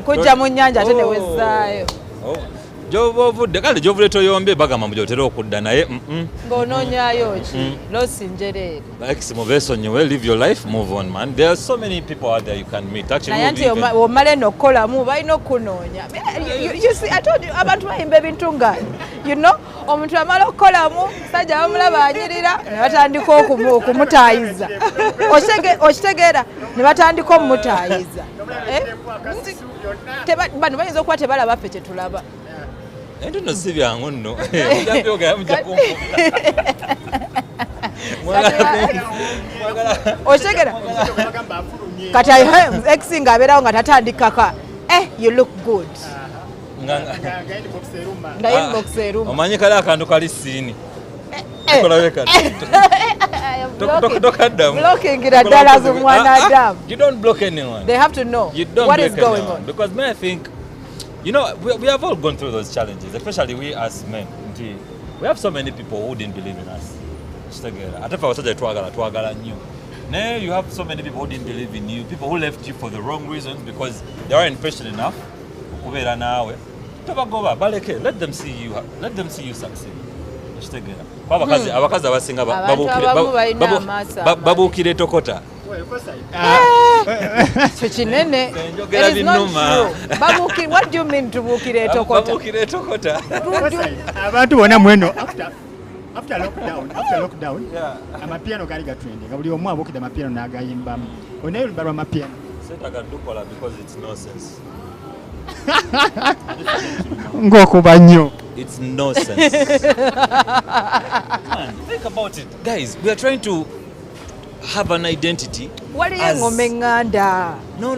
Kujja mu nnyanja ate ne wezzaayo. Jovo ovudde kale jovule toyombe bagamba mujotera okudda naye ng'onoonyaayo ki losinjereere ex mubeesonyiwe live your life move on man. There are so many people out there you can meet actually. Naye nti omala eno okukolamu balina okunoonya. You see, I told you abantu bayimba ebintu nga omuntu amala okukolamu sajja bamulaba anyirira ne batandika okumutaayiza okitegeera ne batandika omumutaayiza bano bayinza okuba tebalaba ffe kye tulaba. Ento no si byangu nno. Oshegera kati ex nga abeerawo nga tatandikaka you look good nga inbox eruma omanyi kale akantu kali siini blockingira ddala z'omwana Adamu. You don't block anyone. They have to know what is going on. Because I think we have all gone through those challenges, especially we as men. We have so many people who didn't believe in us. Now you have so many people who didn't believe in you, people who left you for the wrong reasons because they weren't patient enough. Let them see you succeed. Abakazi abasinga babuukira etokota. Kinene. It is not true. What do you mean to buukira etokota? Abantu bonna mweno after lockdown amapiano gali gatrending. Buli omu abuukidde amapiano n'agayimbamu. Onaye olubalwa amapiano. Setagadukola because it's nonsense. Ng'okuba nnyo. It's nonsense. Man, think about it. Guys, we are trying to have an identity. What are you ngombe nganda? No.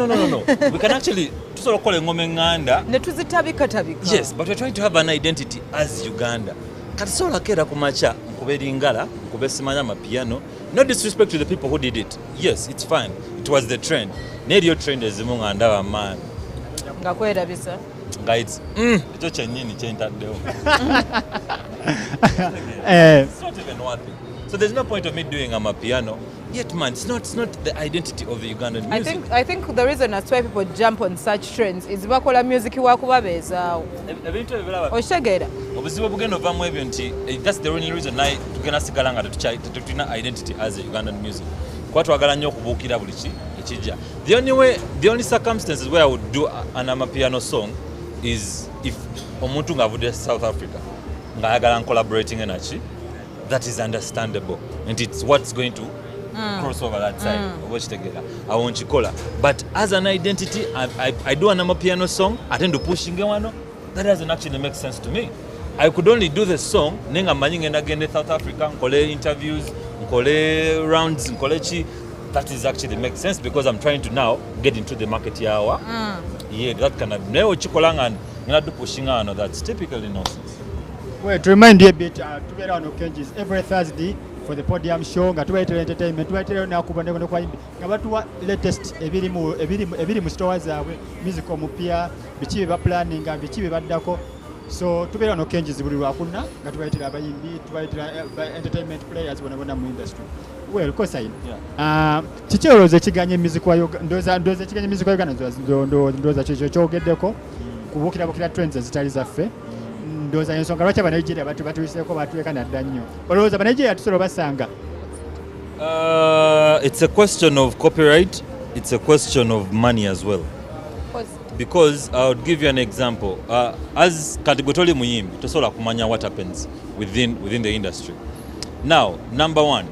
We can actually tusobola okukola engoma eŋŋanda ne tuzitabikatabika. Yes, but we're trying to have an identity as Uganda. Kati sobola kera ku makya nkube lingala nkube simanya amapiano. No disrespect to the people who did it. Yes, it's fine. It was the trend. N'eriyo trend ezimu nga ndaba maani. Nga kwerabisa. Guys, ekyo kyennyini kyentaddewo. It's not even worth it. So there's no point of me doing amapiano. Yet, man, it's not the identity of the Ugandan music. I think the reason that's why people jump on such trends is bakola music wakubabeezaawo. Ebintu ebirala. Okitegeera? Obuzibu bugenda ovaamu ebyo nti that's the only reason naye tugenda sigala nga tetulina identity as a Ugandan music. Kuba twagala nnyo okubuukira buli ekijja. The only circumstances where I would do an amapiano song is if omuntu ng'avudde South Africa ng'ayagala collaborating enaki, that is understandable and it's what's going to cross over that side. I won't chikola. But as an identity, I do an amapiano song, I tend to push wano. That doesn't actually make sense to me. I could only do the song, nenga manyi ngenda gende South Africa, nkole interviews, nkole rounds, nkole chi. That is actually makes sense because I'm trying to now get into the market yawa. Yeah, that kind of neo chikola and ngenda do pushing wano. That's typically nonsense. Well, to remind you a bit, tubeera on occasions every Thursday for the Podium show nga tubaitira entertainment tubaitira nakubandeko kwa nga batuwa latest ebiri mu stores zaabwe music omupya bikibe ba planning bikibe baddako so tubeera on occasions buli lwakuna nga tubaitira abayimbi tubaitira entertainment players bona mu industry. Well, Cosign. Kikyoloze kiganye music wa Uganda ndoza kiganye music wa Uganda ndoza kyogeddeko kubukira trends ezitali zaffe. Ndoza ensonga lwaki Abanigeria batuwiseeko batuweka nadda nnyo olowooza Abanigeria tusobola basanga. It's a question of copyright, it's a question of money as well. Because I would give you an example. As kategotoli muyimbi tosobola kumanya what happens within the industry. Now, number one,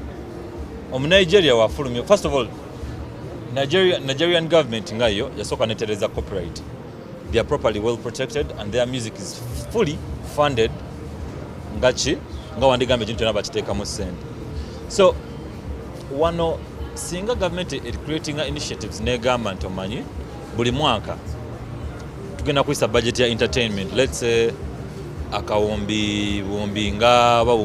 Nigeria wafulumye. First of all, Nigerian government ngayo yasooka netereza copyright. They are properly well protected and their music is fully funded nga wandigambe kintu kyonna bakiteekamu ssente. So wano singa government creating initiatives negamba nti omanyi buli mwaka tugenda kuyisa budget ya entertainment, let's say buwumbi nga 10 oba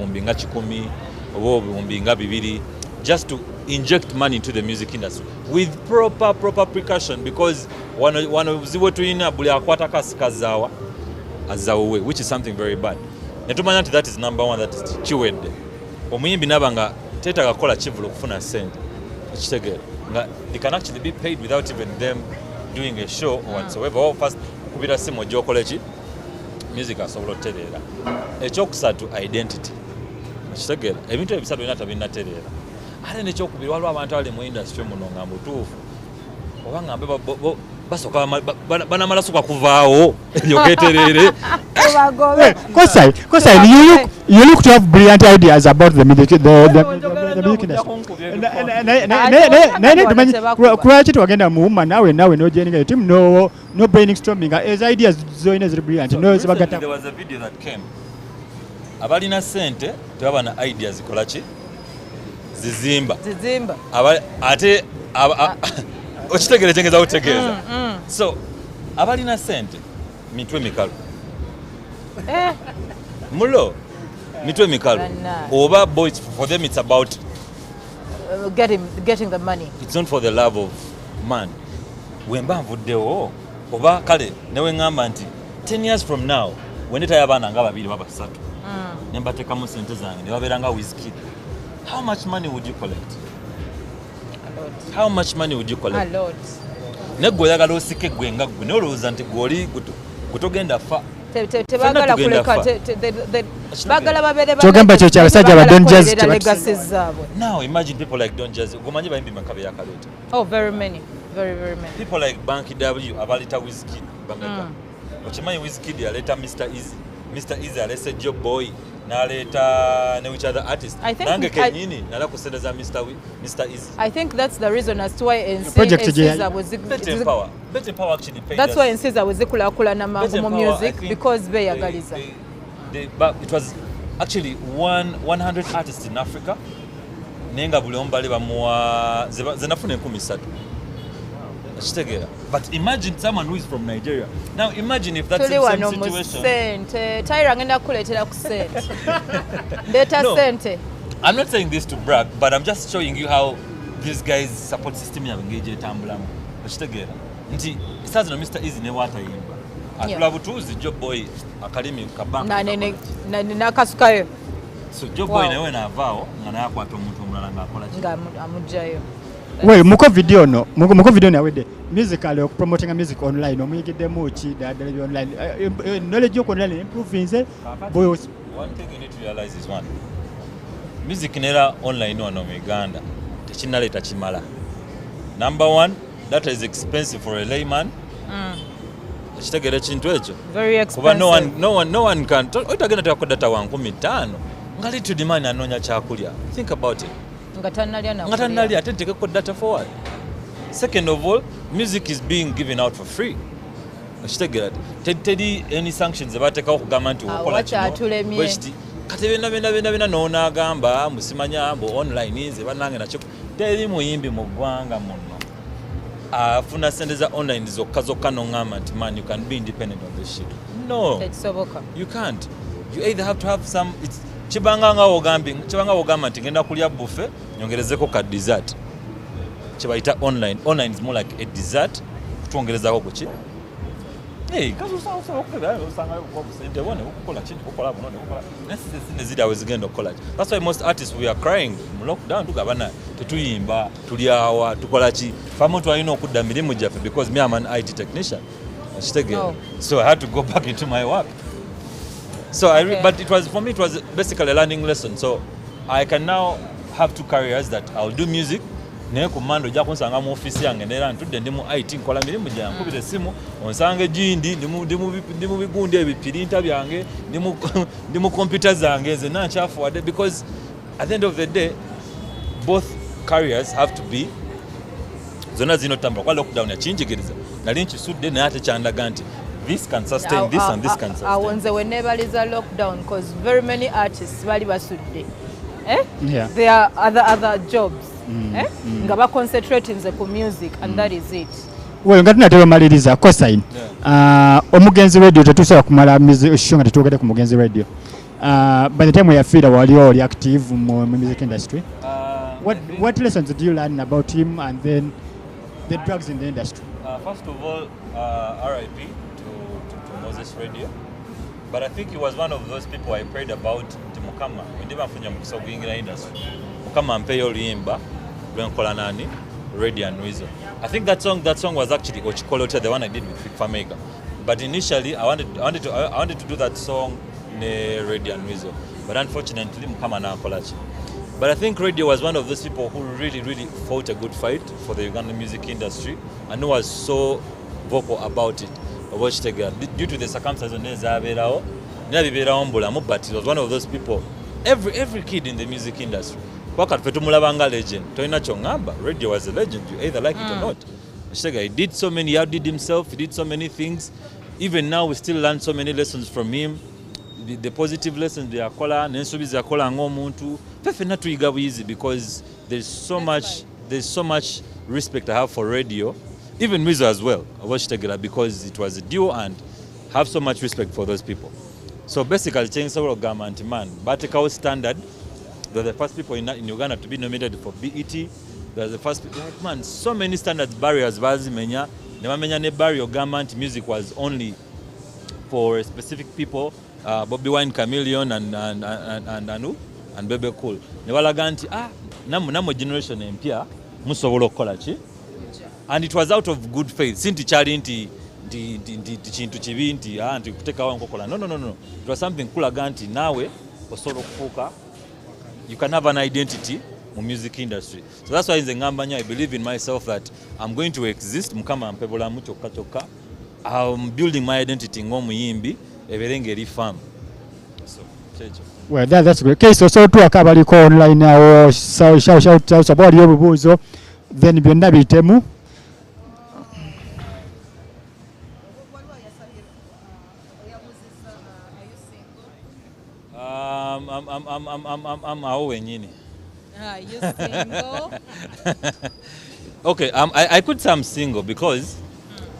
buwumbi nga 2 just to inject money into the music industry with proper precaution because wano ziwe tulina buli akwata kasikazawa azawe, which is something very bad. Netumanya nti that is number one, that is chiwedde omuyimbi naba nga teetaaga kukola kivulu okufuna ssente ekitegeera nga they can actually be paid without even them doing a show or whatsoever. Or first kubira simu gyokola eki music asobola otereera. Ekyokusatu identity ekitegeera ebintu ebisatu byonna tabinatereera ate nekyokubiri waliwo abantu abali mu industry muno nga mutuufu oba ngambe basoka banamala soka kuvaawo ebyogeterere. Cosign, you look to have brilliant ideas about the music industry. Kulwaki twagenda muwuma nawe nojeninga team no brainstorming as ideas zoine ziri brilliant no zibagata. There was a video that came. Abalina sente tebaba na ideas zikolaki zizimba ate okitegeera kyengeza kutegeeza. So abalina sente mitwe mikalu mulo mitwe mikalu oba boys for them it's about getting the money. It's not for the love of man. Wemba nvuddewo oba kale newe ngamba nti 10 years from now wenetayo abaana nga 2 baba 3 nembateekamu sente zange ne babeera nga Wizkid. How much money would you collect? A lot. How much money would you collect? A lot. Negwe oyagala osike gwe nga gwe nolowooza nti gwoli gutogenda fa. Tebagala kuleka bagala babeere kyogamba kyo kyabasajja ba Don Jazz zaabwe. Now imagine people like Don Jazz gumanyi bayimbi makabe yakaleeta. Oh, very many. Very many. People like Mbu.ug abaleta Wizkid bameka. Okimanyi Wizkid yaleeta Mr. Easy alese Joe Boy naleta ne which other artist nange kenyini nala kusedeza Mr. Easy. I think that's the reason as to why NCSA was Better Power actually paid. That's why NCSA was zikulakulana mu music because beyagaliza. It was actually 100 artists in Africa nenga buli ombali bamuwa zenafuna 13. But imagine someone who is from Nigeria. Now imagine if that's the same situation. No. I'm not saying this to brag, but I'm just showing you how these guys support system have engaged Tambulamu. Nti isazi no Mr. Easy ne watayimba. Atula butuzi Job Boy akalimi kabanga. Na kasukayo. So Job Boy nawe na avao ngana yakwata omuntu omulala ngakola ki. Nga amujjayo. Well, muko video no awede musical promoting music online omuyigidemu ki dada online knowledge yo online improving boys. One thing you need to realize is one. Music nera online wano mu Uganda tekinaleta kimala. Number one, that is expensive for a layman. Ekitegere kintu ekyo. Very expensive. Kuba no one can otagenda teko data 150 ngali to demand anonya kyakulya. Think about it. Ngatanalya ate ntekeko data forward. Second of all, music is being given out for free. Ekitegere tedi any sanctions abateka okugamba nti okola kino. Kati bena nona agamba musimanya mbo online nze banange nakyo teri muyimbi mu ggwanga muno afuna sente za online zokka nongamba nti man you can be independent on this shit. No, you can't. You either have to have some kibanga ogamba nti ngenda kulya buffet nyongerezeko ka dessert kibayita online is more like a dessert kutwongerezako kuki. Hey, kazo sawa okubera usanga obusente bone ukukola kintu ukola bunone ukola nesinde zidawe zigenda okukola. That's why most artists we are crying mu lockdown tugabana tetuyimba tuliawa tukola ki famo twalina okudda mirimu gyaffe because me am an IT technician. So I had to go back into my work. So but it was for me it was basically a learning lesson. So I can now have two careers that I'll do music. Ne commando ja kunsanga mu office yange nera ntudde ndi mu IT nkola mirimu gyange kubira simu onsange jindi ndi mu bigundi ebipirinta byange ndi mu computer zange ze na chafu ade because at the end of the day both careers have to be zona zino tamba kwa lockdown ya chinjigiriza nali nkisudde naye ate kyandaga nti this can sustain this and this can sustain. Awonze whenever is a lockdown because very many artists bali basudde. Yeah. There are other jobs. Nga ba concentrating ku music and that is it. Well, nga tunatera maliriza Cosign. Omugenzi radio tetusobola kumala music show nga tetwogedde ku Mugenzi radio. By the time we are feel wali active mu music industry. What lessons did you learn about him and then the drugs in the industry? First of all, RIP to Moses Radio. But I think he was one of those people I prayed about to Mukama. We never find him so in the industry. Mukama ampeyo luyimba lwenkola nani Radio and Weasel. I think that song was actually Ochikolote, the one I did with Famega. But initially I wanted to do that song ne Radio and Weasel. But unfortunately Mukama na kolachi. But I think Radio was one of those people who really fought a good fight for the Ugandan music industry and who was so vocal about it. Due to the circumstances but he was one of those people. Every kid in the music industry. Radio was a legend. You either like it or not. He did so many, he outdid himself, he did so many things. Even now we still learn so many lessons from him. The positive lessons they are calling, because there's so much respect I have for Radio. Even Mizo as well, because it was a duo and have so much respect for those people. So basically, change several government man. Batikao standard, they're the first people in Uganda to be nominated for BET. They're the first people, like, man, so many standards barriers. Bazimenya, nemamenya ne barrier government music was only for specific people. Bobby Wine, Chameleon, and Bebe Cool. Newalaganti namo generation empia musobolo kolachi. And it was out of good faith. Sinti chali nti chintu chibi nti nti kuteka wangu kola. No. It was something cool aganti nawe osolo kufuka. You can have an identity in music industry. So that's why in the Ngambanya I believe in myself that I'm going to exist. Mukama mpebola muchoka choka. I'm building my identity ngomu yimbi everengeri farm. So checho. Well, that's great. Okay, so twakabaliko online now. Shout about your bubuzo. Then byonna bitemu. I'm awo wenyini. You single? Okay, I could say I'm single because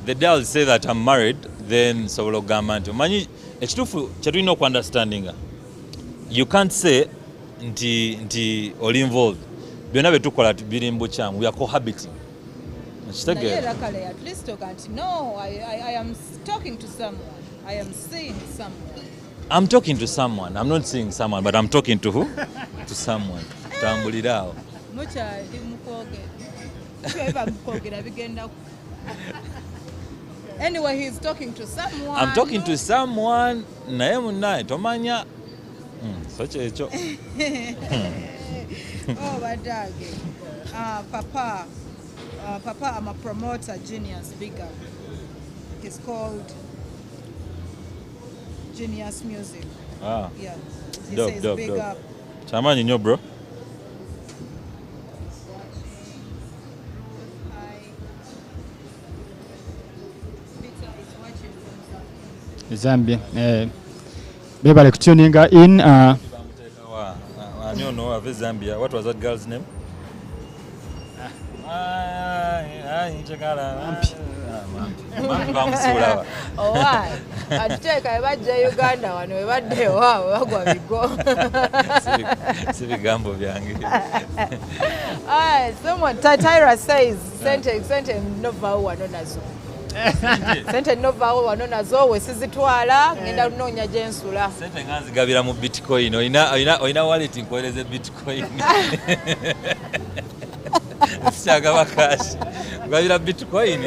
the day I'll say that I'm married, then sobola okugamba nti omanyi ekituufu kyetulina okuunderstandinga. You can't say nti oli involved. Byonna bye tukola biri mu bukyamu. We are cohabiting. At least no, I am talking to someone. I am seeing someone. I'm talking to someone. I'm not seeing someone, but I'm talking to who? To someone. Tambulirao. Anyway, he's talking to someone. I'm talking to someone. Naye munnaye tomanya. So ekyo. Oh, badage. Papa, I'm a promoter, Genius Bigger. It's called Genius Music. Ah. Yeah. He Dope, says dope, big dope. up. Chamanyi nnyo bro. Zambia. Bebale kutuninga in. I don't know of Zambia. What was that girl's name? Oh, why? Atuteka ebajja Uganda wano ebadde waawe bagwa bigo. Si bigambo byange. Someone Tyra says sente novaawo wano nazo. Sente novaawo wano nazo we sizitwala ngenda kunoonya gye nsula. Sente nga nzigabira mu bitcoin. Oyina wallet nkolereze bitcoin. Siagaba cash. Gabira bitcoin.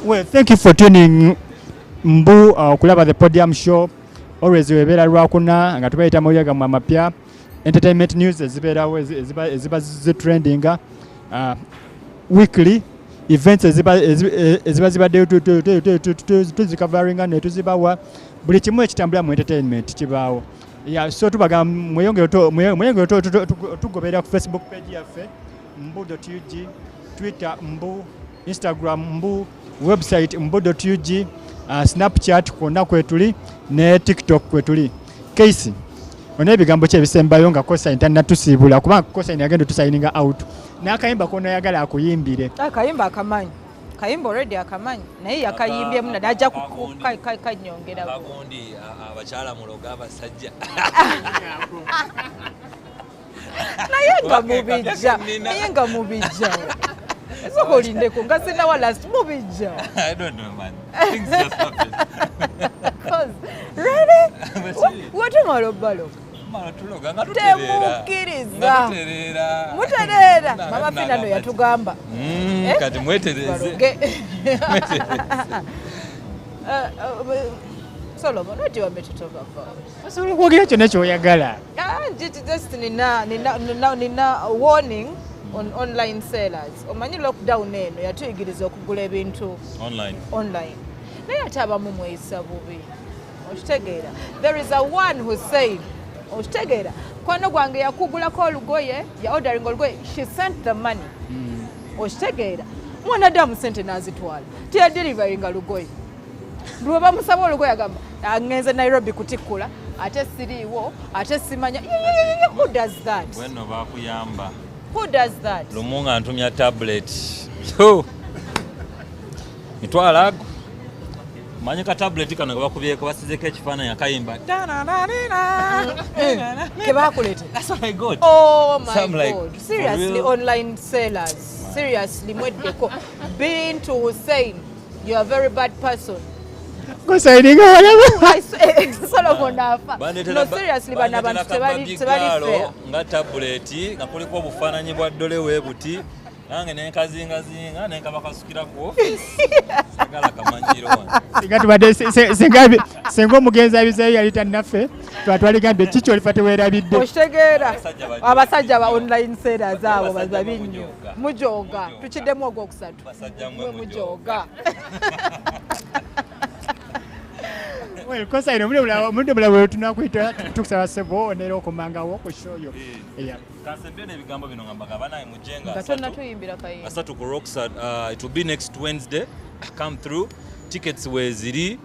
Well, thank you for tuning Mbu okulaba the Podium show. Always webera lwakuna nga tubayita mawulire gammwe amapya. Entertainment news ezibeerawo eziba zitrendinga. Weekly events eziba zibaddeyo tuzicoveringa ne tuzibawa buli kimu ekitambula mu entertainment kibaawo. So tubaga mweyongere tugoberera ku Facebook page yaffe Mbu.ug, Twitter Mbu, Instagram Mbu, website Mbu.ug, Snapchat kwonna kwetuli ne TikTok kwetuli. Casey, ono ebigambo kye bisembayo nga Cosign tannatusiibula kubanga Cosign yagenda tusayininga out. N'akayimba kono yagala akuyimbire. Akayimba akamanyi. Kayimba already akamanyi. Naye yakayimbye muna najja kanyongera. Bagundi abakyala muloga abasajja. Naye nga mubijja. Soko lindeko nga sina wa last mubijja. I don't know man. Things just happen. Really? What am I Temukiriza. Muterera. Mama Fina ndo yatugamba. Kati mwetereze. Solomon, what do you want me to talk about? Osobola kwogera kyonna ky'oyagala. Just nina warning on online sellers. Omanyi lockdown eno yatuyigiriza okugula ebintu online. Naye ate abamu mweyisa bubi. Okitegeera. There is a one who said, okitegeera, kwano gwange yakugulako olugoye, ya ordering olugoye, she sent the money. Okitegeera. Mwanadamu sente n'azitwala. Teyadelivaringa lugoye. Lwe bamusaba olugoye agamba, ngenze Nairobi kutikkula, ate siriiwo, ate simanya. Who does that? Wenno bakuyamba. Who does that? Lumu nga ntumya tablet. Mitwala ago. Manyi ka tablet kano bakubyeko basizeko ekifaananyi akayimba. Kebakulete. That's what I got. Oh my God. God. Seriously, online sellers. Seriously, mweddeko. Being to Hussein, you're a very bad person. Cosigning whatever. Solomon afa. No, seriously, bana bantu tebali fair. Nga tablet nga kuliko obufaananyi bwa ddole weebuti. Nange nenkazingazinga nenkabakasukira ku office. Sagala kamanyiro wano. Singa tubadde senga omugenzi abizeeyo yali tannaffe twatwaligambye kiki olifa teweerabidde. Okitegeera abasajja ba online sellers abo bazabi nnyo. Mujoga tukiddemu ogwokusatu. Mwe mujoga. Well, Cosign omulimu bulawe tunakwita tukusaba ssebo onera okumangawo ku show yo. Kasembe n'ebigambo bino ngamba gabanaye mujenga Katonna tuyimbira kayimba. Asatu ku Rockstar. It will be next Wednesday. Come through. Tickets weziri.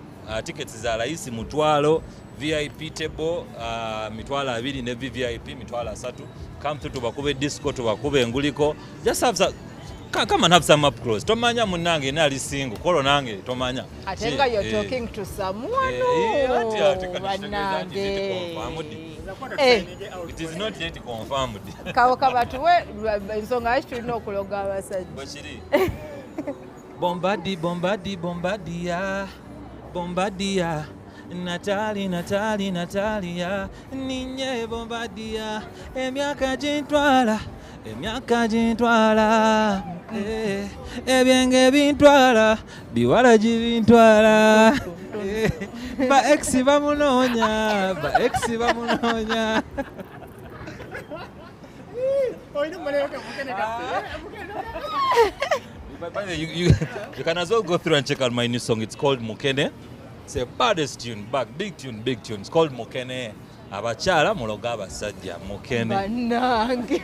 tickets za layisi mutwalo, VIP table mitwalo 2 ne VVIP mitwalo 3. Come through tubakube disco tubakube enguliko. Just have some, come and have some up close. Tomanya munange nali single. Kolo nange tomanya. Atenga you're talking to someone. It is not yet confirmed. Kawoka batuwe ensonga yachi tulina okuloga abasajja. Bashiri. Bombardia. Natalia ninye Bombardia emyaka jintwala ebyenge bintwala biwala jibintwala ba ex bamunonya you can as well go through and check out my new song. It's called Mukene. It's a baddest tune, big tune. It's called Mukene. Abachala muloga abasajja Mukene. Banange.